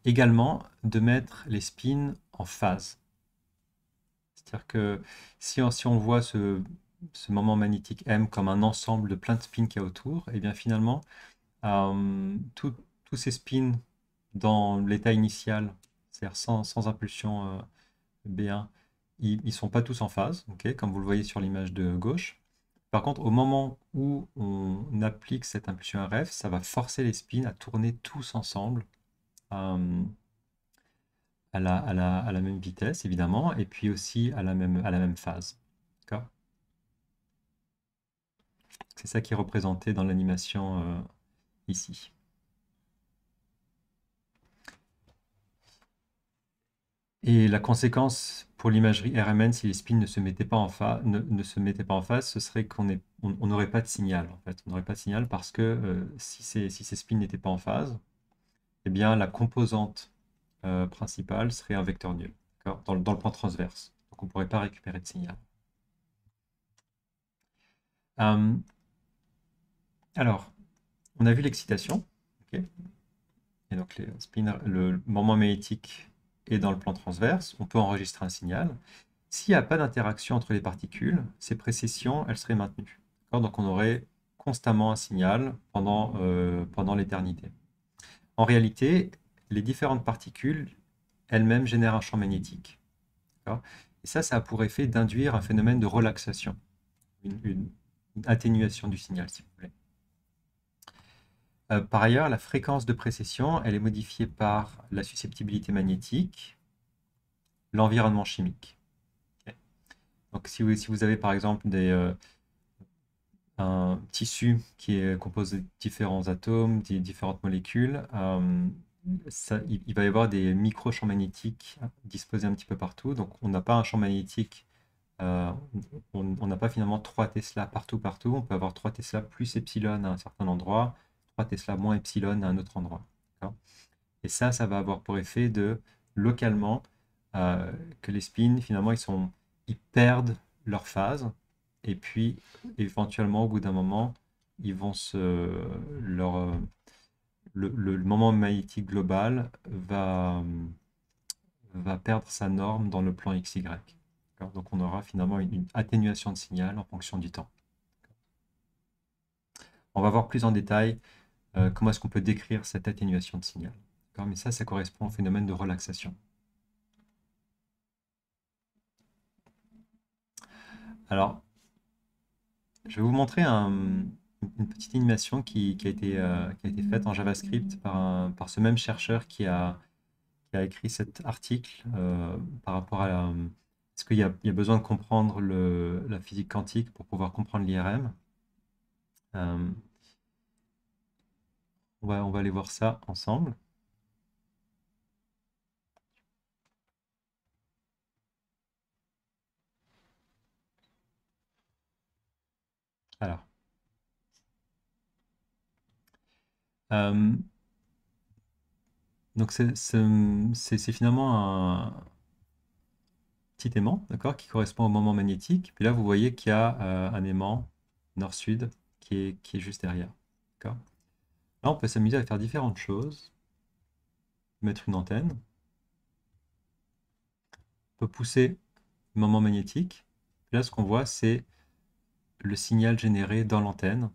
Également, de mettre les spins en phase. C'est-à-dire que si on voit ce moment magnétique M comme un ensemble de plein de spins qu'il y a autour, et bien finalement, tous ces spins dans l'état initial, c'est-à-dire sans impulsion B1, ils ne sont pas tous en phase, ok, comme vous le voyez sur l'image de gauche. Par contre, au moment où on applique cette impulsion RF, ça va forcer les spins à tourner tous ensemble à la même vitesse, évidemment, et puis aussi à la même phase. D'accord? C'est ça qui est représenté dans l'animation ici. Et la conséquence pour l'imagerie RMN, si les spins ne se mettaient pas en phase, ne se mettaient pas en phase, ce serait qu'on n'aurait pas de signal, en fait. On n'aurait pas de signal parce que si ces spins n'étaient pas en phase, eh bien la composante principale serait un vecteur nul, dans le plan transverse. Donc on ne pourrait pas récupérer de signal. Alors, on a vu l'excitation. Ok. Et donc le moment magnétique est dans le plan transverse. On peut enregistrer un signal. S'il n'y a pas d'interaction entre les particules, ces précessions, elles seraient maintenues. Donc on aurait constamment un signal pendant l'éternité. En réalité, les différentes particules elles-mêmes génèrent un champ magnétique. Et ça a pour effet d'induire un phénomène de relaxation, une atténuation du signal, si vous voulez. Par ailleurs, la fréquence de précession, elle est modifiée par la susceptibilité magnétique, l'environnement chimique. Okay. Donc si vous avez par exemple un tissu qui est composé de différents atomes, différentes molécules, il va y avoir des micro-champs magnétiques disposés un petit peu partout. Donc on n'a pas un champ magnétique, on n'a pas finalement 3 Tesla partout. On peut avoir 3 Tesla plus epsilon à un certain endroit, 3 Tesla moins epsilon à un autre endroit. Et ça va avoir pour effet de, localement, que les spins, finalement, ils perdent leur phase. Et puis, éventuellement, au bout d'un moment, ils vont le moment magnétique global va perdre sa norme dans le plan XY. Donc, on aura finalement une atténuation de signal en fonction du temps. On va voir plus en détail comment est-ce qu'on peut décrire cette atténuation de signal. Mais ça correspond au phénomène de relaxation. Alors, je vais vous montrer une petite animation qui a été faite en JavaScript par ce même chercheur qui a écrit cet article par rapport à est-ce qu'il y a besoin de comprendre la physique quantique pour pouvoir comprendre l'IRM. On va aller voir ça ensemble. Alors, euh, donc c'est finalement un petit aimant, d'accord, qui correspond au moment magnétique. Puis là, vous voyez qu'il y a un aimant nord-sud qui est juste derrière. D'accord. Là, on peut s'amuser à faire différentes choses. Mettre une antenne. On peut pousser le moment magnétique. Puis là, ce qu'on voit, c'est le signal généré dans l'antenne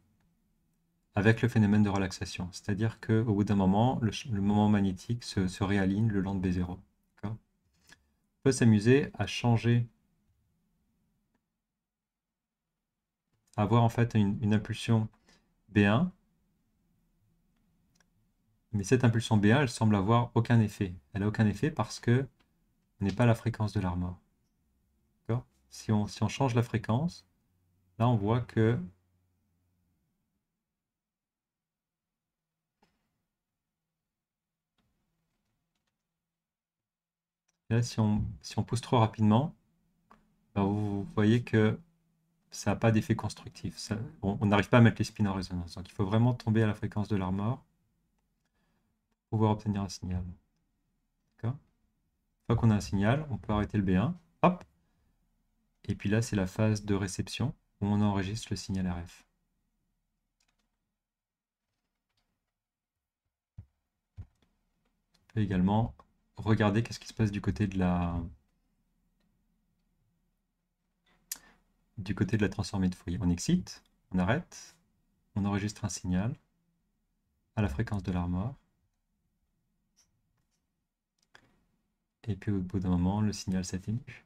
avec le phénomène de relaxation. C'est-à-dire qu'au bout d'un moment, le moment magnétique se réaligne le long de B0. D'accord. On peut s'amuser à changer, à avoir en fait une impulsion B1, mais cette impulsion B1, elle semble avoir aucun effet. Elle n'a aucun effet parce que on n'est pas à la fréquence de l'armor. D'accord. Si on change la fréquence, là on voit que là, si on pousse trop rapidement, ben, vous voyez que ça n'a pas d'effet constructif. On n'arrive pas à mettre les spins en résonance. Donc il faut vraiment tomber à la fréquence de l'armor pour pouvoir obtenir un signal. D'accord. Une fois qu'on a un signal, on peut arrêter le B1. Hop. Et puis là, c'est la phase de réception où on enregistre le signal RF. On peut également regarder qu'est-ce qui se passe du côté de la transformée de Fourier. On excite, on arrête, on enregistre un signal à la fréquence de l'armor. Et puis au bout d'un moment, le signal s'atténue.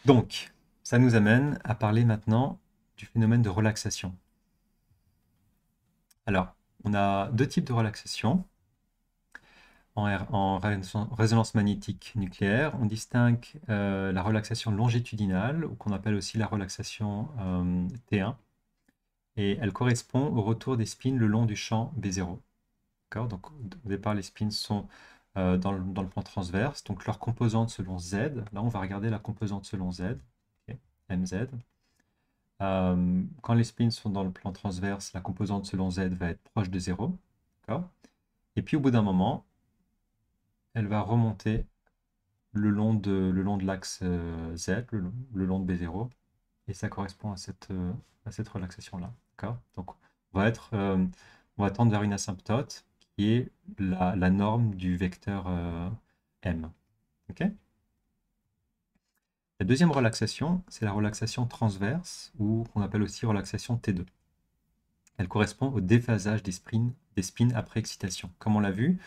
Donc, ça nous amène à parler maintenant du phénomène de relaxation. Alors, on a deux types de relaxation. En résonance magnétique nucléaire, on distingue la relaxation longitudinale, ou qu'on appelle aussi la relaxation T1, et elle correspond au retour des spins le long du champ B0. Donc, au départ, les spins sont dans le plan transverse, donc leur composante selon Z. Là, on va regarder la composante selon Z, okay, MZ. Quand les spins sont dans le plan transverse, la composante selon Z va être proche de 0. Et puis, au bout d'un moment, elle va remonter le long de l'axe Z, le long de B0, et ça correspond à cette relaxation-là. Donc, on va tendre vers une asymptote qui est la norme du vecteur M. Ok. La deuxième relaxation, c'est la relaxation transverse, ou qu'on appelle aussi relaxation T2. Elle correspond au déphasage des spins après excitation. Comme on l'a vu,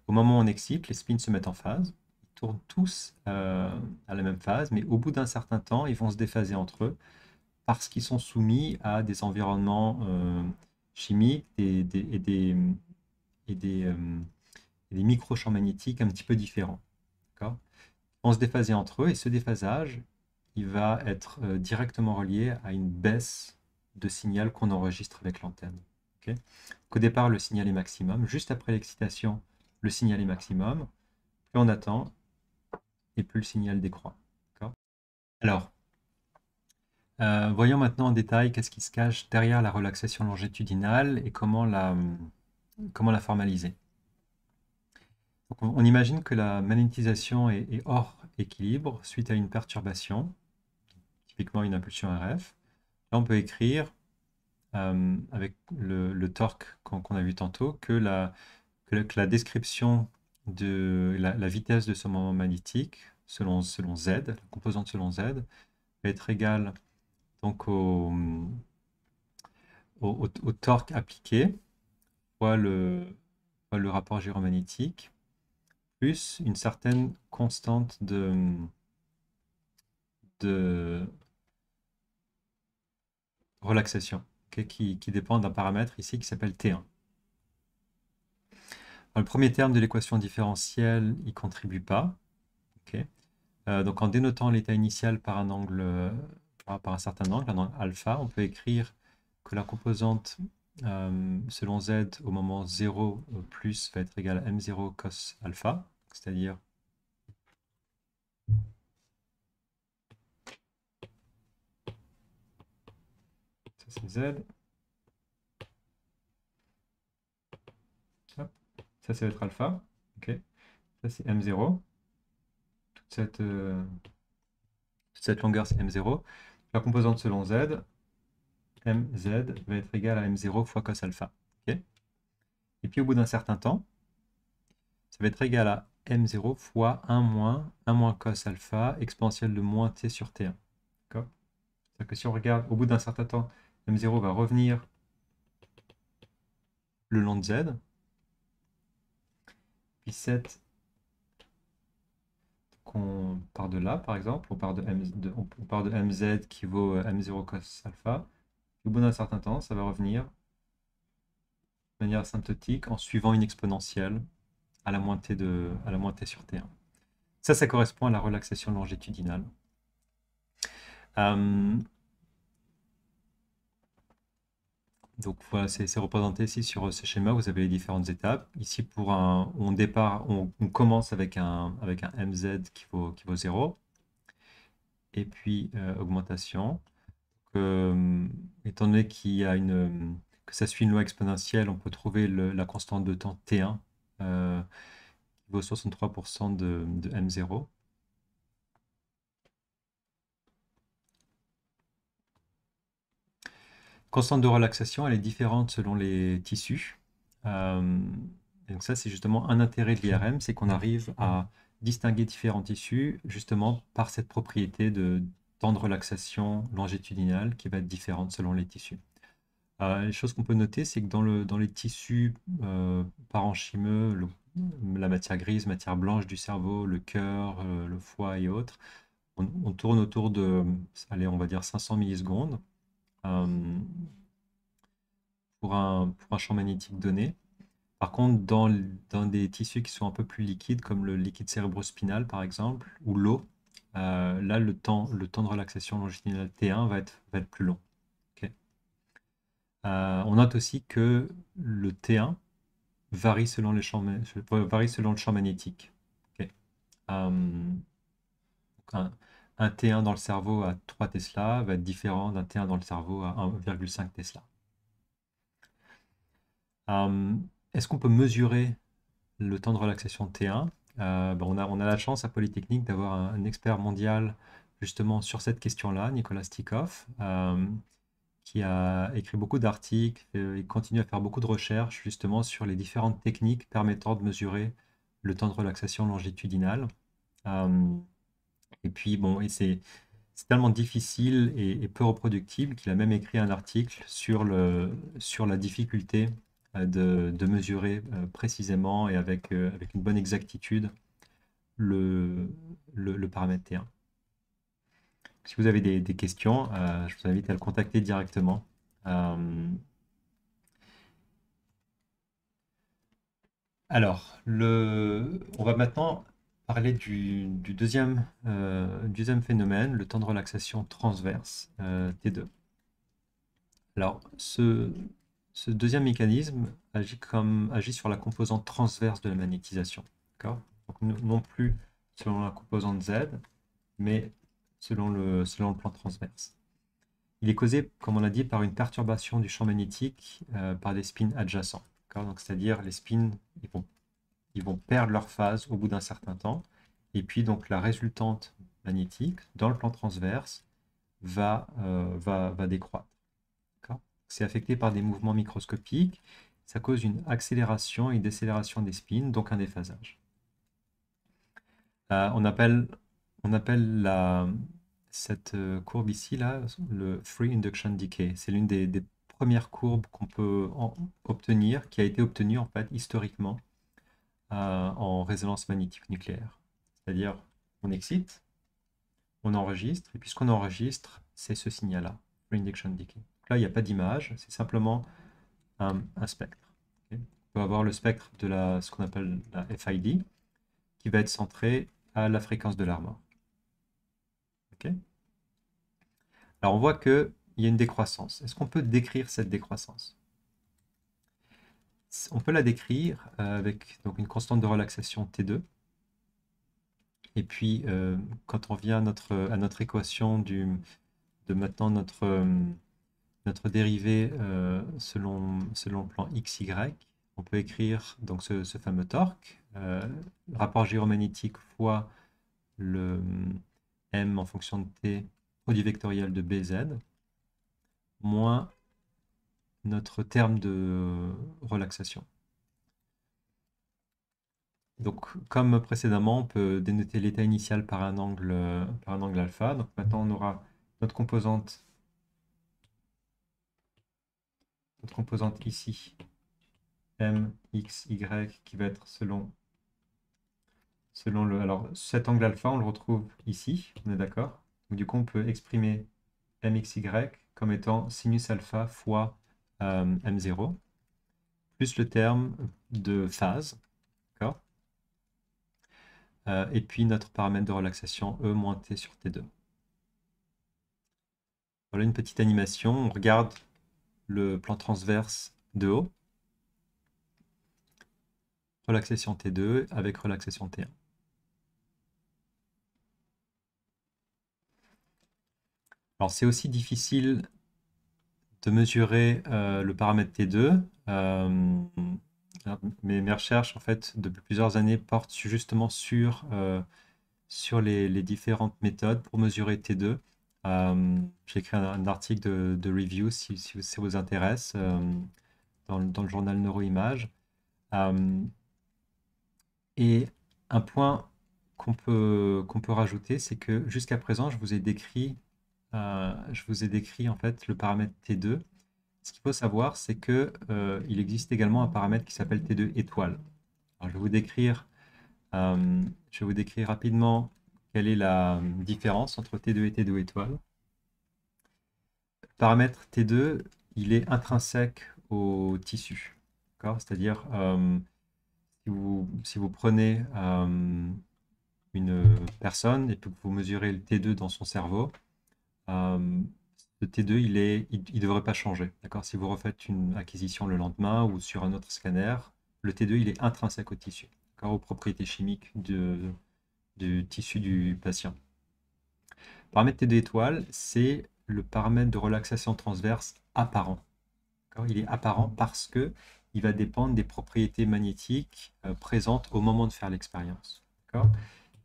au moment où on excite, les spins se mettent en phase. Ils tournent tous à la même phase, mais au bout d'un certain temps, ils vont se déphaser entre eux parce qu'ils sont soumis à des environnements chimiques et des microchamps magnétiques un petit peu différents. D'accord. Ils vont se déphaser entre eux, et ce déphasage, il va être directement relié à une baisse de signal qu'on enregistre avec l'antenne. Okay. Au départ, le signal est maximum. Juste après l'excitation, le signal est maximum. Plus on attend, et plus le signal décroît. Alors, voyons maintenant en détail qu'est-ce qui se cache derrière la relaxation longitudinale et comment la formaliser. Donc, on imagine que la magnétisation est hors équilibre suite à une perturbation, typiquement une impulsion RF. Là, on peut écrire avec le torque qu'on a vu tantôt que la description de la vitesse de ce moment magnétique selon Z, la composante selon Z, va être égale donc au torque appliqué fois le rapport gyromagnétique plus une certaine constante de relaxation, okay, qui dépend d'un paramètre ici qui s'appelle T1. Le premier terme de l'équation différentielle, il ne contribue pas. Okay. Donc en dénotant l'état initial par un certain angle, un angle alpha, on peut écrire que la composante selon Z au moment 0 plus va être égale à M0 cos alpha, c'est-à-dire c'est Z. Hop. Ça va être alpha. Ok. Ça, c'est M0. Toute cette longueur, c'est M0. La composante selon Z, MZ va être égale à M0 fois cos alpha. Ok. Et puis au bout d'un certain temps, ça va être égal à M0 fois 1 moins cos alpha exponentielle de moins T sur T1. D'accord? C'est-à-dire que si on regarde au bout d'un certain temps, M0 va revenir le long de Z. Puis 7 qu'on part de là, par exemple, on part de MZ qui vaut M0 cos alpha. Puis au bout d'un certain temps, ça va revenir de manière asymptotique en suivant une exponentielle à la moins T sur T1. Ça correspond à la relaxation longitudinale. Donc voilà, c'est représenté ici sur ce schéma. Vous avez les différentes étapes. Ici, on commence avec un MZ qui vaut 0. Et puis augmentation. Étant donné que ça suit une loi exponentielle, on peut trouver la constante de temps T1 qui vaut 63% de M0. Constante de relaxation, elle est différente selon les tissus. Donc ça, c'est justement un intérêt de l'IRM, c'est qu'on arrive à distinguer différents tissus justement par cette propriété de temps de relaxation longitudinale qui va être différente selon les tissus. Les choses qu'on peut noter, c'est que dans les tissus parenchymeux, la matière grise, matière blanche du cerveau, le cœur, le foie et autres, on tourne autour de, allez, on va dire 500 millisecondes. Pour un champ magnétique donné. Par contre, dans des tissus qui sont un peu plus liquides, comme le liquide cérébrospinal par exemple, ou l'eau, là le temps de relaxation longitudinale T1 va être plus long. Ok. On note aussi que le T1 varie selon le champ magnétique. Ok. Donc un T1 dans le cerveau à 3 Tesla va être différent d'un T1 dans le cerveau à 1,5 Tesla. Est-ce qu'on peut mesurer le temps de relaxation T1? On a la chance à Polytechnique d'avoir un expert mondial justement sur cette question-là, Nicolas Stikoff, qui a écrit beaucoup d'articles et continue à faire beaucoup de recherches justement sur les différentes techniques permettant de mesurer le temps de relaxation longitudinale. Et puis bon, c'est tellement difficile et peu reproductible qu'il a même écrit un article sur la difficulté de mesurer précisément et avec une bonne exactitude le paramètre T1. Si vous avez des questions, je vous invite à le contacter directement. Alors, on va maintenant parler du deuxième phénomène, le temps de relaxation transverse, T2. Alors, ce deuxième mécanisme agit sur la composante transverse de la magnétisation. D'accord? Donc, non plus selon la composante Z, mais selon le plan transverse. Il est causé, comme on l'a dit, par une perturbation du champ magnétique par des spins adjacents. Donc, c'est-à-dire les spins, ils vont perdre leur phase au bout d'un certain temps. Et puis, donc, la résultante magnétique dans le plan transverse va décroître. C'est affecté par des mouvements microscopiques. Ça cause une accélération et une décélération des spins, donc un déphasage. On appelle cette courbe ici, là, le Free Induction Decay. C'est l'une des premières courbes qu'on peut obtenir, qui a été obtenue en fait historiquement en résonance magnétique nucléaire. C'est-à-dire, on excite, on enregistre, et puis ce qu'on enregistre, c'est ce signal-là, Free Induction Decay. Donc là, il n'y a pas d'image, c'est simplement un spectre. Okay. On peut avoir le spectre de ce qu'on appelle la FID, qui va être centré à la fréquence de l'Armor. Okay. Alors on voit qu'il y a une décroissance. Est-ce qu'on peut décrire cette décroissance? On peut la décrire avec donc, une constante de relaxation T2. Et puis, quand on vient à notre équation de maintenant notre dérivée selon le plan xy, on peut écrire donc ce fameux torque, rapport gyromagnétique fois le m en fonction de t au du vectoriel de bz, moins notre terme de relaxation. Donc, comme précédemment, on peut dénoter l'état initial par un angle alpha. Donc maintenant, on aura notre composante ici, m, x, y, qui va être selon le... Alors, cet angle alpha, on le retrouve ici, on est d'accord? Donc, du coup, on peut exprimer mxy comme étant sinus alpha fois m0, plus le terme de phase, d'accord? Et puis notre paramètre de relaxation E moins T sur T2. Voilà une petite animation. On regarde le plan transverse de haut. Relaxation T2 avec relaxation T1. Alors c'est aussi difficile de mesurer le paramètre T2. Mes recherches en fait depuis plusieurs années portent justement sur les différentes méthodes pour mesurer T2. J'ai écrit un article de review si ça vous intéresse dans le journal Neuroimage. Et un point qu'on peut rajouter, c'est que jusqu'à présent, je vous ai décrit en fait le paramètre T2. Ce qu'il faut savoir, c'est que il existe également un paramètre qui s'appelle T2 étoile. Alors, je vais vous décrire rapidement quelle est la différence entre T2 et T2 étoile. Le paramètre T2, il est intrinsèque au tissu. C'est-à-dire, si vous prenez une personne et que vous mesurez le T2 dans son cerveau, le T2, il devrait pas changer. Si vous refaites une acquisition le lendemain ou sur un autre scanner, le T2, il est intrinsèque au tissu, aux propriétés chimiques du tissu du patient. Le paramètre T2 étoile, c'est le paramètre de relaxation transverse apparent. Il est apparent parce que il va dépendre des propriétés magnétiques présentes au moment de faire l'expérience.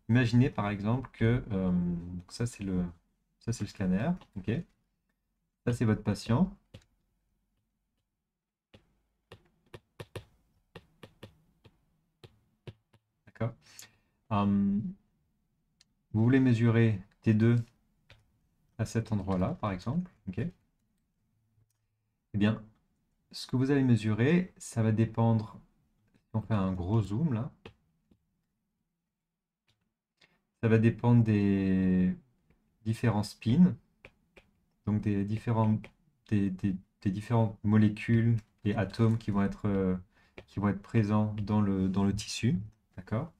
Imaginez par exemple que ça c'est le scanner, ok. Ça c'est votre patient. D'accord. Vous voulez mesurer T2 à cet endroit-là, par exemple, ok. Eh bien, ce que vous allez mesurer, ça va dépendre. Si on fait un gros zoom là, ça va dépendre des différents spins, donc des différentes molécules et atomes qui vont être présents dans le tissu, d'accord?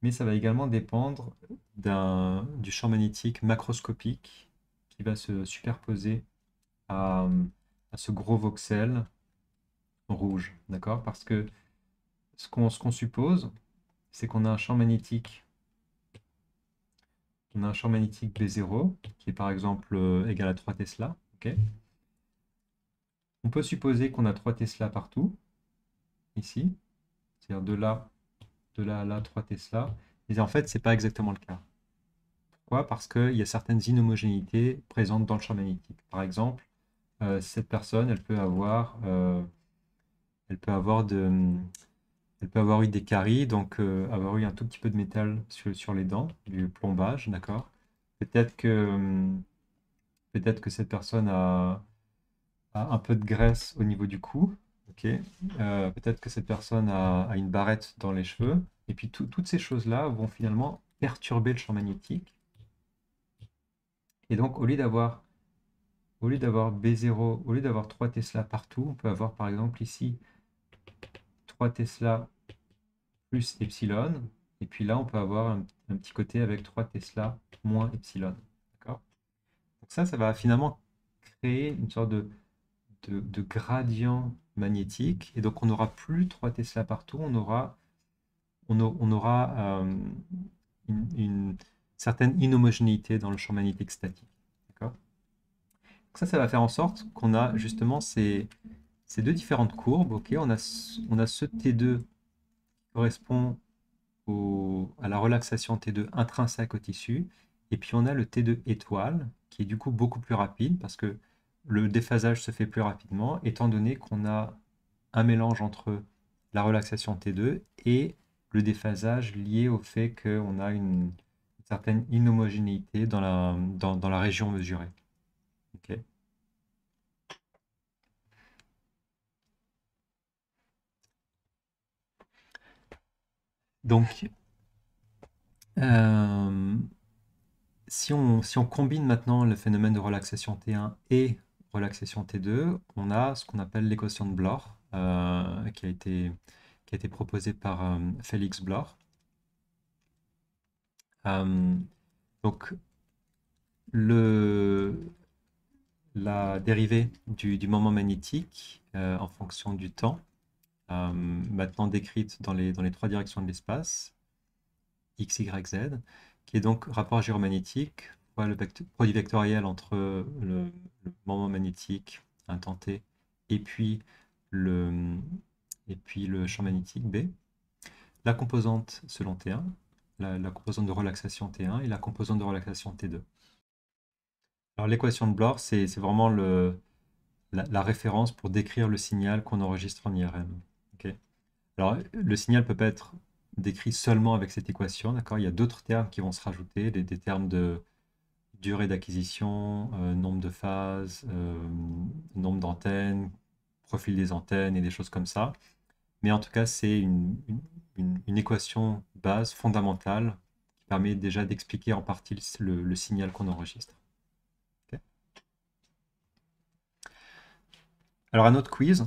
Mais ça va également dépendre du champ magnétique macroscopique qui va se superposer à, à ce gros voxel rouge, d'accord? Parce que ce qu'on suppose, c'est qu'on a un champ magnétique, B0 qui est par exemple égal à 3 Tesla, ok? On peut supposer qu'on a 3 Tesla partout, ici, c'est-à-dire de là à là, 3 Tesla. Mais en fait, ce n'est pas exactement le cas. Pourquoi? Parce qu'il y a certaines inhomogénéités présentes dans le champ magnétique. Par exemple, cette personne, elle peut avoir eu des caries, donc avoir eu un tout petit peu de métal sur les dents, du plombage, d'accord? Peut-être que, euh, peut-être que cette personne a un peu de graisse au niveau du cou, ok? Peut-être que cette personne a une barrette dans les cheveux. Et puis toutes ces choses-là vont finalement perturber le champ magnétique. Et donc, au lieu d'avoir B0, au lieu d'avoir 3 Tesla partout, on peut avoir par exemple ici 3 Tesla plus epsilon. Et puis là, on peut avoir un petit côté avec 3 Tesla moins epsilon. D'accord? Donc ça va finalement créer une sorte de gradient magnétique. Et donc, on n'aura plus 3 Tesla partout, on aura une certaine inhomogénéité dans le champ magnétique statique. D'accord? Ça va faire en sorte qu'on a justement ces deux différentes courbes. Ok, on a ce T2 qui correspond à la relaxation T2 intrinsèque au tissu. Et puis on a le T2 étoile, qui est du coup beaucoup plus rapide, parce que le déphasage se fait plus rapidement, étant donné qu'on a un mélange entre la relaxation T2 et le déphasage lié au fait qu'on a une certaine inhomogénéité dans la région mesurée. Ok. Donc, euh, si on combine maintenant le phénomène de relaxation T1 et relaxation T2, on a ce qu'on appelle l'équation de Bloch, qui a été proposée par Félix Bloch. Euh, donc, la dérivée du moment magnétique en fonction du temps, maintenant décrite dans les trois directions de l'espace, x, y, z, qui est donc rapport géomagnétique, fois le produit vectoriel entre le moment magnétique, un temps t, et puis le, le champ magnétique B, la composante selon T1, la composante de relaxation T1 et la composante de relaxation T2. Alors l'équation de Bloch, c'est vraiment la référence pour décrire le signal qu'on enregistre en IRM. Ok. Alors, le signal peut pas être décrit seulement avec cette équation, d'accord? Il y a d'autres termes qui vont se rajouter, des termes de durée d'acquisition, nombre de phases, nombre d'antennes, profil des antennes et des choses comme ça. Mais en tout cas, c'est une équation base fondamentale qui permet déjà d'expliquer en partie le signal qu'on enregistre. Ok. Alors, un autre quiz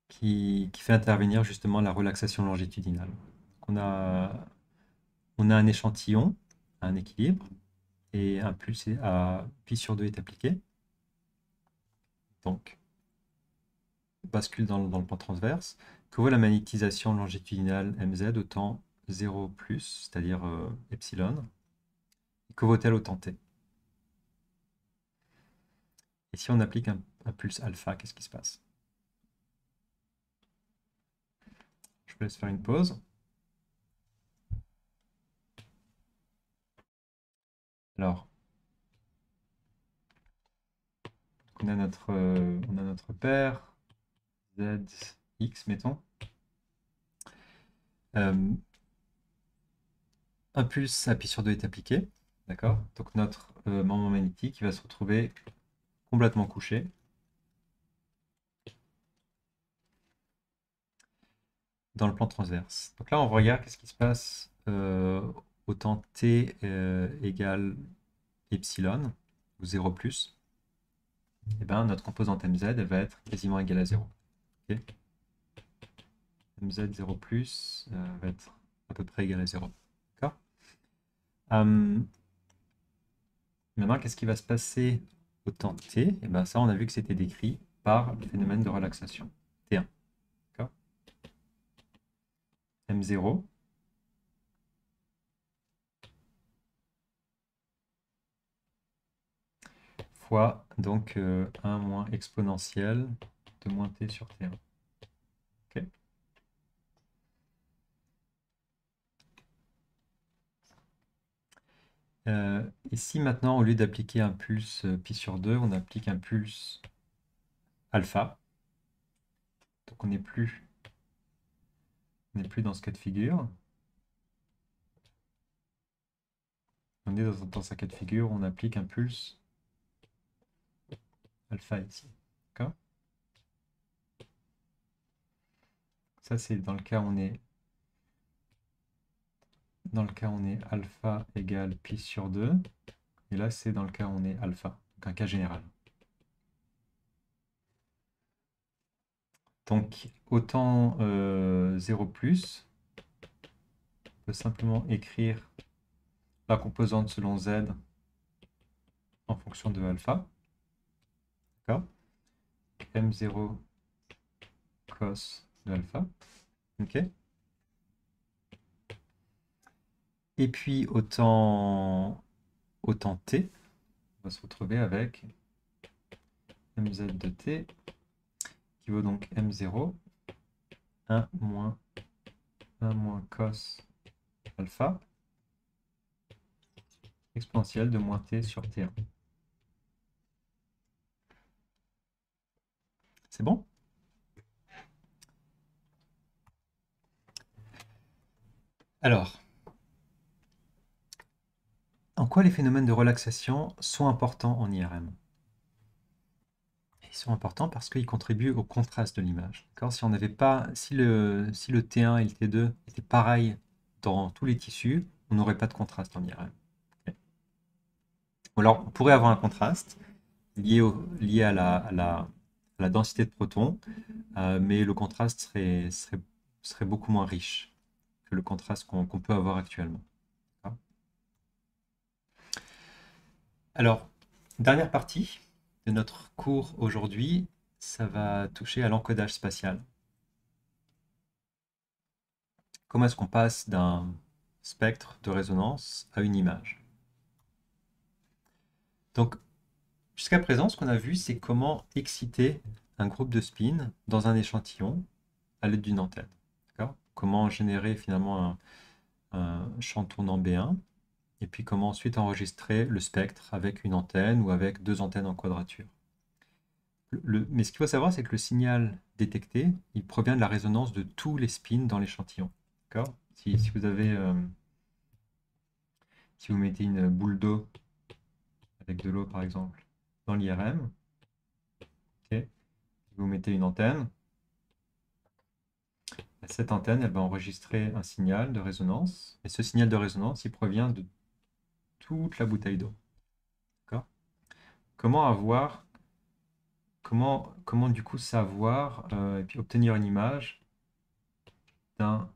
qui fait intervenir justement la relaxation longitudinale. On a, on a un échantillon, un équilibre, et un pulse à pi sur 2 est appliqué. Donc, on bascule dans le plan transverse. Que vaut la magnétisation longitudinale MZ au temps 0 plus, c'est-à-dire epsilon? Que vaut-elle au temps t? Et si on applique un pulse alpha, qu'est-ce qui se passe? Je vous laisse faire une pause. Alors, on a notre paire, Z, X, mettons. Euh, un pulse à pi sur 2 est appliqué, d'accord? Donc notre moment magnétique il va se retrouver complètement couché. Dans le plan transverse. Donc là, on regarde qu'est-ce qui se passe au temps t égale epsilon, ou 0 plus. Et bien, notre composante mz, elle va être quasiment égale à 0. Okay. mz 0 plus va être à peu près égal à 0. D'accord. Maintenant, qu'est-ce qui va se passer au temps t? Et bien ça, on a vu que c'était décrit par le phénomène de relaxation. T1. D'accord. M0 fois donc 1 moins exponentielle de moins t sur T1. Ok. Et si maintenant, au lieu d'appliquer un pulse pi sur 2, on applique un pulse alpha, donc on n'est plus dans ce cas de figure. On est dans ce cas de figure, on applique un pulse alpha ici. D'accord. Ça, c'est dans le cas où on est alpha égale pi sur 2. Et là, c'est dans le cas où on est alpha, donc un cas général. Donc, autant 0 plus, on peut simplement écrire la composante selon z en fonction de alpha. D'accord. M0 cos de alpha. Ok. Et puis autant t, on va se retrouver avec mz de t qui vaut donc m0, 1 moins 1 moins cos alpha, exponentielle de moins t sur t1. C'est bon? Alors, en quoi les phénomènes de relaxation sont importants en IRM? Ils sont importants parce qu'ils contribuent au contraste de l'image. Si on n'avait pas, si le T1 et le T2 étaient pareils dans tous les tissus, on n'aurait pas de contraste en IRM. Okay. Ou alors, on pourrait avoir un contraste lié à la densité de protons, mais le contraste serait beaucoup moins riche que le contraste qu'on peut avoir actuellement. Alors, dernière partie de notre cours aujourd'hui, ça va toucher à l'encodage spatial. Comment est-ce qu'on passe d'un spectre de résonance à une image? Donc, jusqu'à présent, ce qu'on a vu, c'est comment exciter un groupe de spin dans un échantillon à l'aide d'une antenne. Comment générer finalement un champ tournant B1, et puis comment ensuite enregistrer le spectre avec une antenne ou avec deux antennes en quadrature. Mais ce qu'il faut savoir, c'est que le signal détecté, il provient de la résonance de tous les spins dans l'échantillon. Si vous mettez une boule d'eau avec de l'eau par exemple dans l'IRM, vous mettez une antenne, cette antenne elle va enregistrer un signal de résonance, et ce signal de résonance il provient de toute la bouteille d'eau. Comment du coup savoir et puis obtenir une image d'un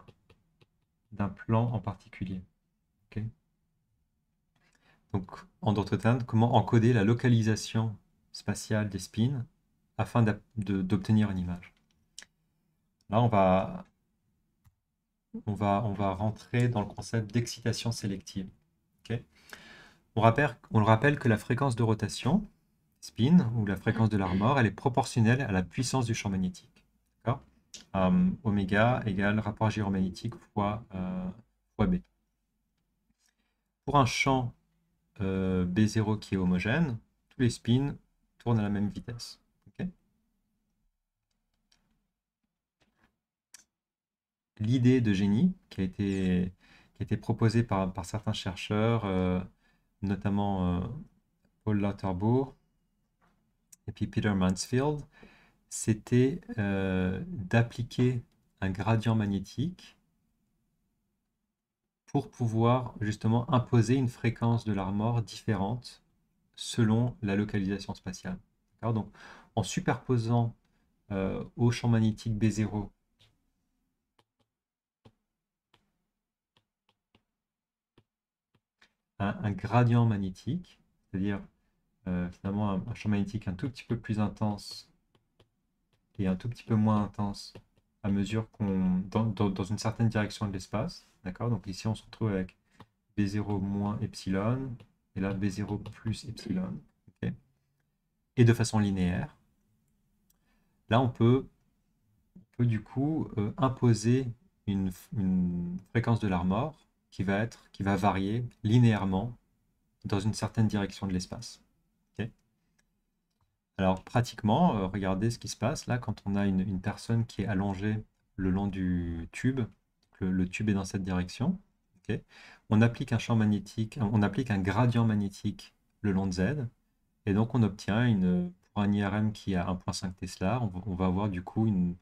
plan en particulier? Donc, en d'autres termes, comment encoder la localisation spatiale des spins afin d'obtenir une image. Là, on va rentrer dans le concept d'excitation sélective. On le rappelle que la fréquence de rotation, spin, ou la fréquence de l'Armor, elle est proportionnelle à la puissance du champ magnétique. Oméga égale rapport gyromagnétique fois B. Pour un champ B0 qui est homogène, tous les spins tournent à la même vitesse. L'idée de génie qui a été proposée par certains chercheurs, notamment Paul Lauterbur et puis Peter Mansfield, c'était d'appliquer un gradient magnétique pour pouvoir justement imposer une fréquence de l'Armor différente selon la localisation spatiale. Donc, en superposant au champ magnétique B0 un gradient magnétique, c'est-à-dire finalement un champ magnétique un tout petit peu plus intense et un tout petit peu moins intense à mesure qu'on dans une certaine direction de l'espace. D'accord? Donc ici on se retrouve avec B0 moins epsilon et là B0 plus epsilon. Okay, et de façon linéaire. Là on peut du coup imposer une fréquence de l'Armor qui va varier linéairement dans une certaine direction de l'espace. Okay. Alors pratiquement, regardez ce qui se passe là quand on a une personne qui est allongée le long du tube. Le tube est dans cette direction. Okay. On applique un champ magnétique, on applique un gradient magnétique le long de Z, et donc on obtient pour un IRM qui a 1,5 Tesla, on va avoir du coup une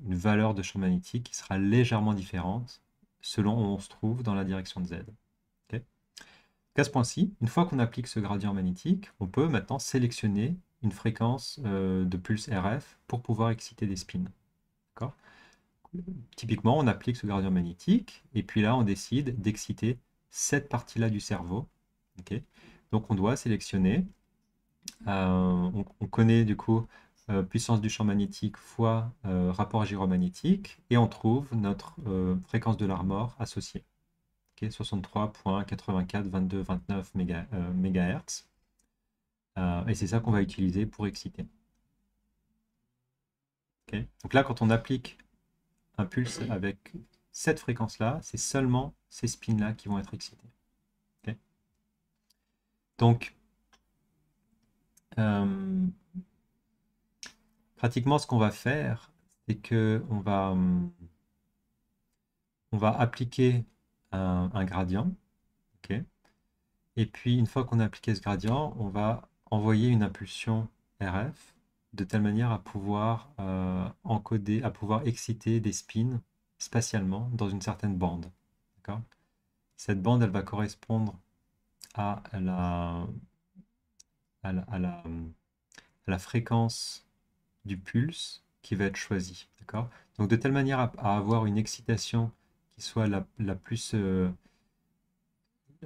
valeur de champ magnétique qui sera légèrement différente selon où on se trouve dans la direction de Z. Okay. À ce point-ci, une fois qu'on applique ce gradient magnétique, on peut maintenant sélectionner une fréquence de pulse RF pour pouvoir exciter des spins. Typiquement, on applique ce gradient magnétique et puis là, on décide d'exciter cette partie-là du cerveau. Okay. Donc, on doit sélectionner. On connaît du coup puissance du champ magnétique fois rapport gyromagnétique et on trouve notre fréquence de l'Armor associée. Okay, 63,842229 MHz. Et c'est ça qu'on va utiliser pour exciter. Ok. Donc là, quand on applique un pulse avec cette fréquence-là, c'est seulement ces spins-là qui vont être excités. Ok. Donc, euh, pratiquement, ce qu'on va faire, c'est que on va appliquer un gradient. Ok. Et puis, une fois qu'on a appliqué ce gradient, on va envoyer une impulsion RF de telle manière à pouvoir encoder, à pouvoir exciter des spins spatialement dans une certaine bande. D'accord. Cette bande, elle va correspondre à à la, à la, à la fréquence du pulse qui va être choisie. D'accord. Donc, de telle manière à avoir une excitation qui soit la plus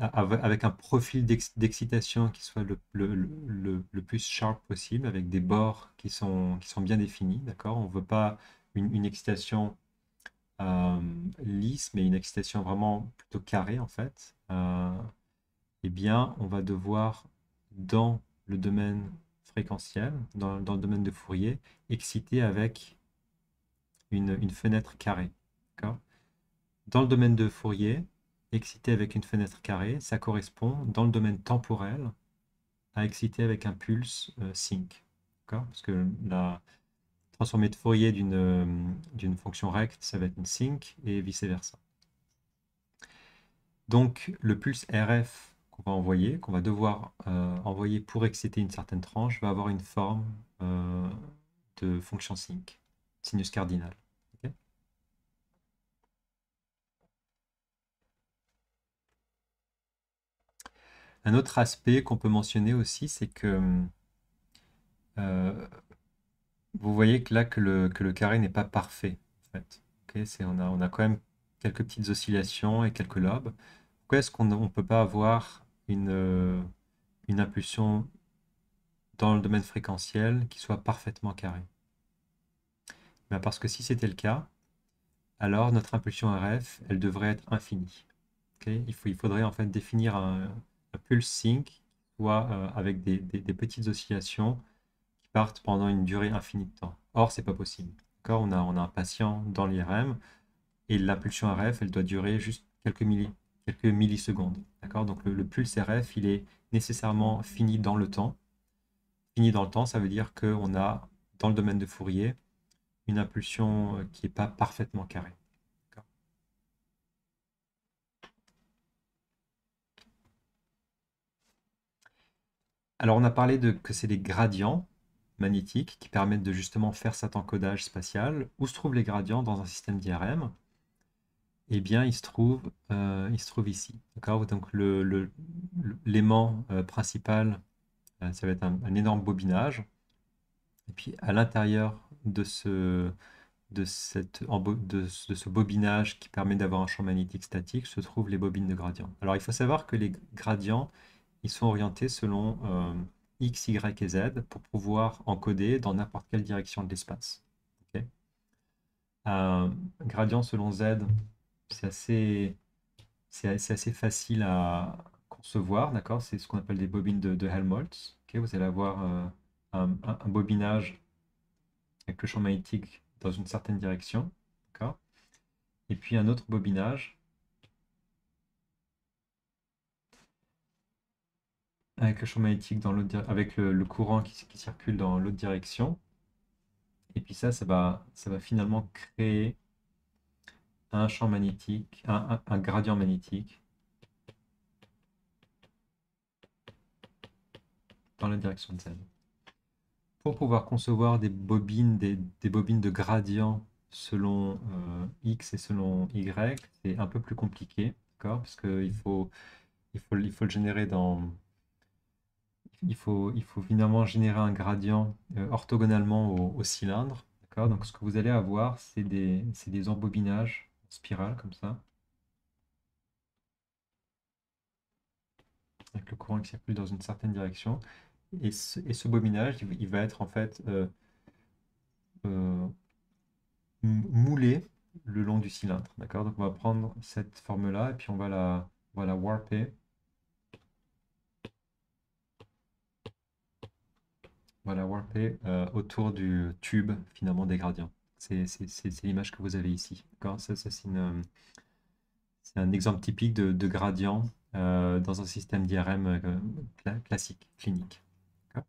avec un profil d'excitation qui soit le plus sharp possible, avec des bords qui sont bien définis, d'accord? On ne veut pas une excitation euh, lisse, mais une excitation vraiment plutôt carrée, en fait. Eh bien, on va devoir, dans le domaine fréquentiel, dans le domaine de Fourier, exciter avec une fenêtre carrée, d'accord? Dans le domaine de Fourier, exciter avec une fenêtre carrée, ça correspond, dans le domaine temporel, à exciter avec un pulse sinc. D'accord. Parce que la transformée de Fourier d'une fonction recte, ça va être une sinc et vice-versa. Donc, le pulse RF qu'on va devoir envoyer pour exciter une certaine tranche, va avoir une forme de fonction sinc, sinus cardinal. Ok. Un autre aspect qu'on peut mentionner aussi, c'est que euh, vous voyez que là que le carré n'est pas parfait, en fait. Ok, on a quand même quelques petites oscillations et quelques lobes. Pourquoi est-ce qu'on ne peut pas avoir une impulsion dans le domaine fréquentiel qui soit parfaitement carrée? Ben parce que si c'était le cas, alors notre impulsion RF, elle devrait être infinie. Ok. Il faudrait en fait définir un pulse sync, soit avec des petites oscillations qui partent pendant une durée infinie de temps. Or, c'est pas possible. D'accord. On a un patient dans l'IRM et l'impulsion RF, elle doit durer juste quelques millisecondes. D'accord. Donc le pulse RF, il est nécessairement fini dans le temps. Fini dans le temps, ça veut dire qu'on a, dans le domaine de Fourier, une impulsion qui n'est pas parfaitement carrée. D'accord. Alors, on a parlé que c'est des gradients magnétiques qui permettent de justement faire cet encodage spatial. Où se trouvent les gradients dans un système d'IRM? Eh bien, il se trouve ici. D'accord. Donc, l'aimant principal, ça va être un énorme bobinage. Et puis, à l'intérieur de ce bobinage qui permet d'avoir un champ magnétique statique se trouvent les bobines de gradients. Alors, il faut savoir que les gradients, ils sont orientés selon X, Y et Z pour pouvoir encoder dans n'importe quelle direction de l'espace. Ok. Un gradient selon Z, c'est assez, c'est assez facile à concevoir, d'accord? C'est ce qu'on appelle des bobines de Helmholtz. Ok. Vous allez avoir un bobinage avec le champ magnétique dans une certaine direction, d'accord? Et puis un autre bobinage avec le champ magnétique dans avec le courant qui circule dans l'autre direction. Et puis ça va finalement créer un champ magnétique, un gradient magnétique dans la direction de Z. Pour pouvoir concevoir des bobines de gradient selon X et selon Y, c'est un peu plus compliqué, d'accord? Parce il faut le générer il faut finalement générer un gradient orthogonalement au cylindre. D'accord. Donc ce que vous allez avoir, c'est des embobinages en spirale comme ça, avec le courant qui circule dans une certaine direction. Et ce bobinage, il va être en fait euh, moulé le long du cylindre. D'accord. Donc on va prendre cette forme-là et puis on va la warper voilà, warpé autour du tube finalement des gradients. C'est l'image que vous avez ici. D'accord? Ça, c'est un exemple typique de gradient dans un système d'IRM classique, clinique. D'accord.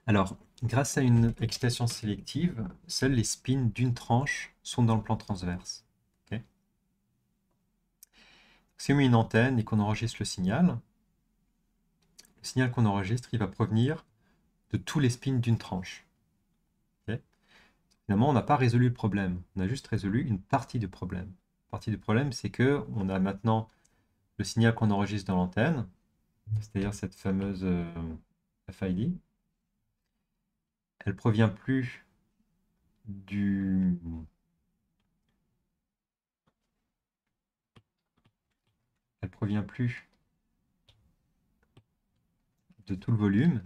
Alors, grâce à une excitation sélective, seuls les spins d'une tranche sont dans le plan transverse. Ok. Si on met une antenne et qu'on enregistre le signal qu'on enregistre, il va provenir de tous les spins d'une tranche. Ok. Finalement, on n'a pas résolu le problème, on a juste résolu une partie du problème. La partie du problème, c'est que on a maintenant le signal qu'on enregistre dans l'antenne, c'est-à-dire cette fameuse FID. Elle provient plus du, elle provient plus de tout le volume,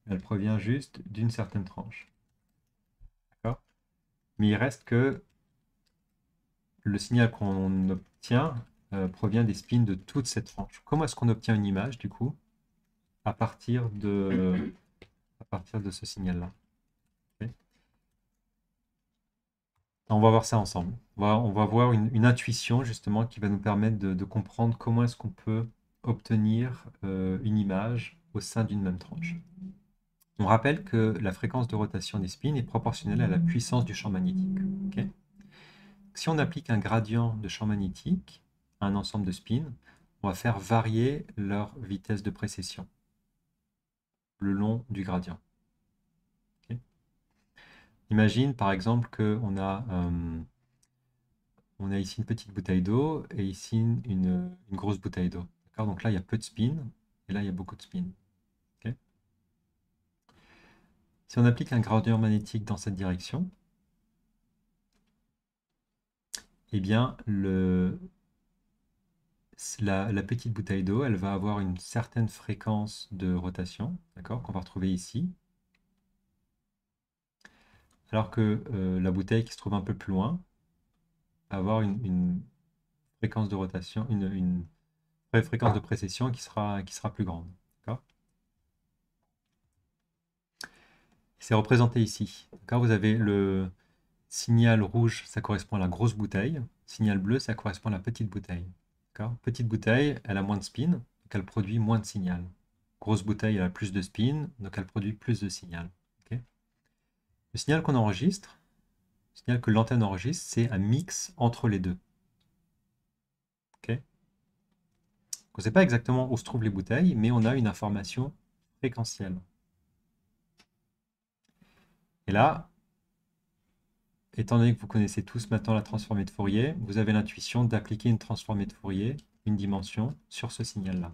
elle provient juste d'une certaine tranche. D'accord. Mais il reste que le signal qu'on obtient provient des spins de toute cette tranche. Comment est-ce qu'on obtient une image, du coup, à partir de ce signal-là? Ok. On va voir ça ensemble. On va voir une intuition, justement, qui va nous permettre de comprendre comment est-ce qu'on peut obtenir une image au sein d'une même tranche. On rappelle que la fréquence de rotation des spins est proportionnelle à la puissance du champ magnétique. Ok. Si on applique un gradient de champ magnétique à un ensemble de spins, on va faire varier leur vitesse de précession le long du gradient. Ok. Imagine par exemple on a ici une petite bouteille d'eau et ici une grosse bouteille d'eau. Donc là, il y a peu de spins et là, il y a beaucoup de spins. Ok. Si on applique un gradient magnétique dans cette direction, eh bien, la petite bouteille d'eau, elle va avoir une certaine fréquence de rotation, d'accord, qu'on va retrouver ici. Alors que la bouteille qui se trouve un peu plus loin va avoir une fréquence de rotation, une fréquence de précession qui sera plus grande. D'accord. C'est représenté ici. D'accord. Vous avez le signal rouge, ça correspond à la grosse bouteille. Signal bleu, ça correspond à la petite bouteille. D'accord. Petite bouteille, elle a moins de spin, donc elle produit moins de signal. Grosse bouteille, elle a plus de spin, donc elle produit plus de signal. Ok. Le signal qu'on enregistre, le signal que l'antenne enregistre, c'est un mix entre les deux. Ok. On ne sait pas exactement où se trouvent les bouteilles, mais on a une information fréquentielle. Et là, étant donné que vous connaissez tous maintenant la transformée de Fourier, vous avez l'intuition d'appliquer une transformée de Fourier, une dimension, sur ce signal-là.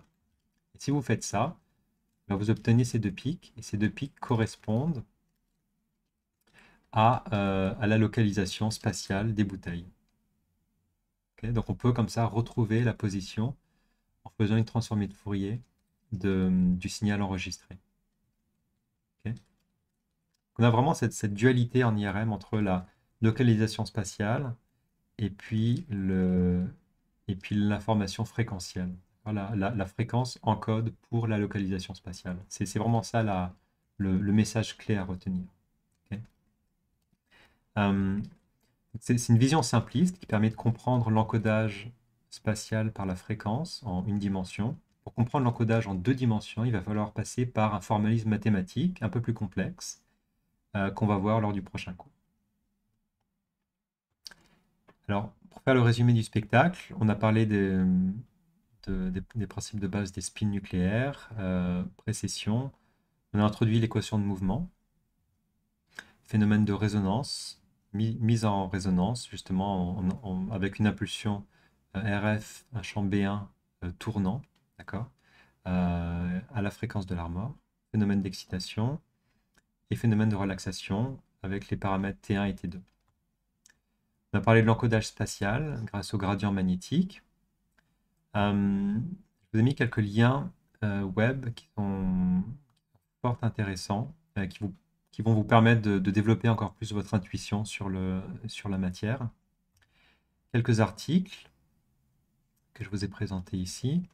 Et si vous faites ça, ben vous obtenez ces deux pics, et ces deux pics correspondent à la localisation spatiale des bouteilles. Okay. Donc on peut comme ça retrouver la position en faisant une transformée de Fourier du signal enregistré. Okay. On a vraiment cette dualité en IRM entre la localisation spatiale et puis l'information fréquentielle. Voilà, la fréquence encode pour la localisation spatiale. C'est vraiment ça le message clé à retenir. Ok. Euh, c'est une vision simpliste qui permet de comprendre l'encodage spatial par la fréquence en une dimension. Pour comprendre l'encodage en deux dimensions, il va falloir passer par un formalisme mathématique un peu plus complexe qu'on va voir lors du prochain cours. Alors, pour faire le résumé du spectacle, on a parlé des principes de base des spins nucléaires, précession. On a introduit l'équation de mouvement, phénomène de résonance, mise en résonance justement avec une impulsion RF, un champ B1 tournant, d'accord, à la fréquence de l'armor, phénomène d'excitation et phénomène de relaxation avec les paramètres T1 et T2. On a parlé de l'encodage spatial grâce au gradient magnétique. Je vous ai mis quelques liens web qui sont fort intéressants, qui vont vous permettre de développer encore plus votre intuition sur la matière. Quelques articles que je vous ai présentés ici.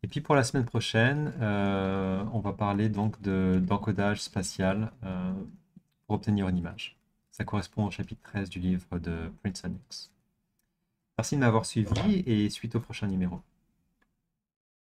Et puis pour la semaine prochaine, on va parler donc d'encodage spatial pour obtenir une image. Ça correspond au chapitre 13 du livre de Prince X. Merci de m'avoir suivi et suite au prochain numéro.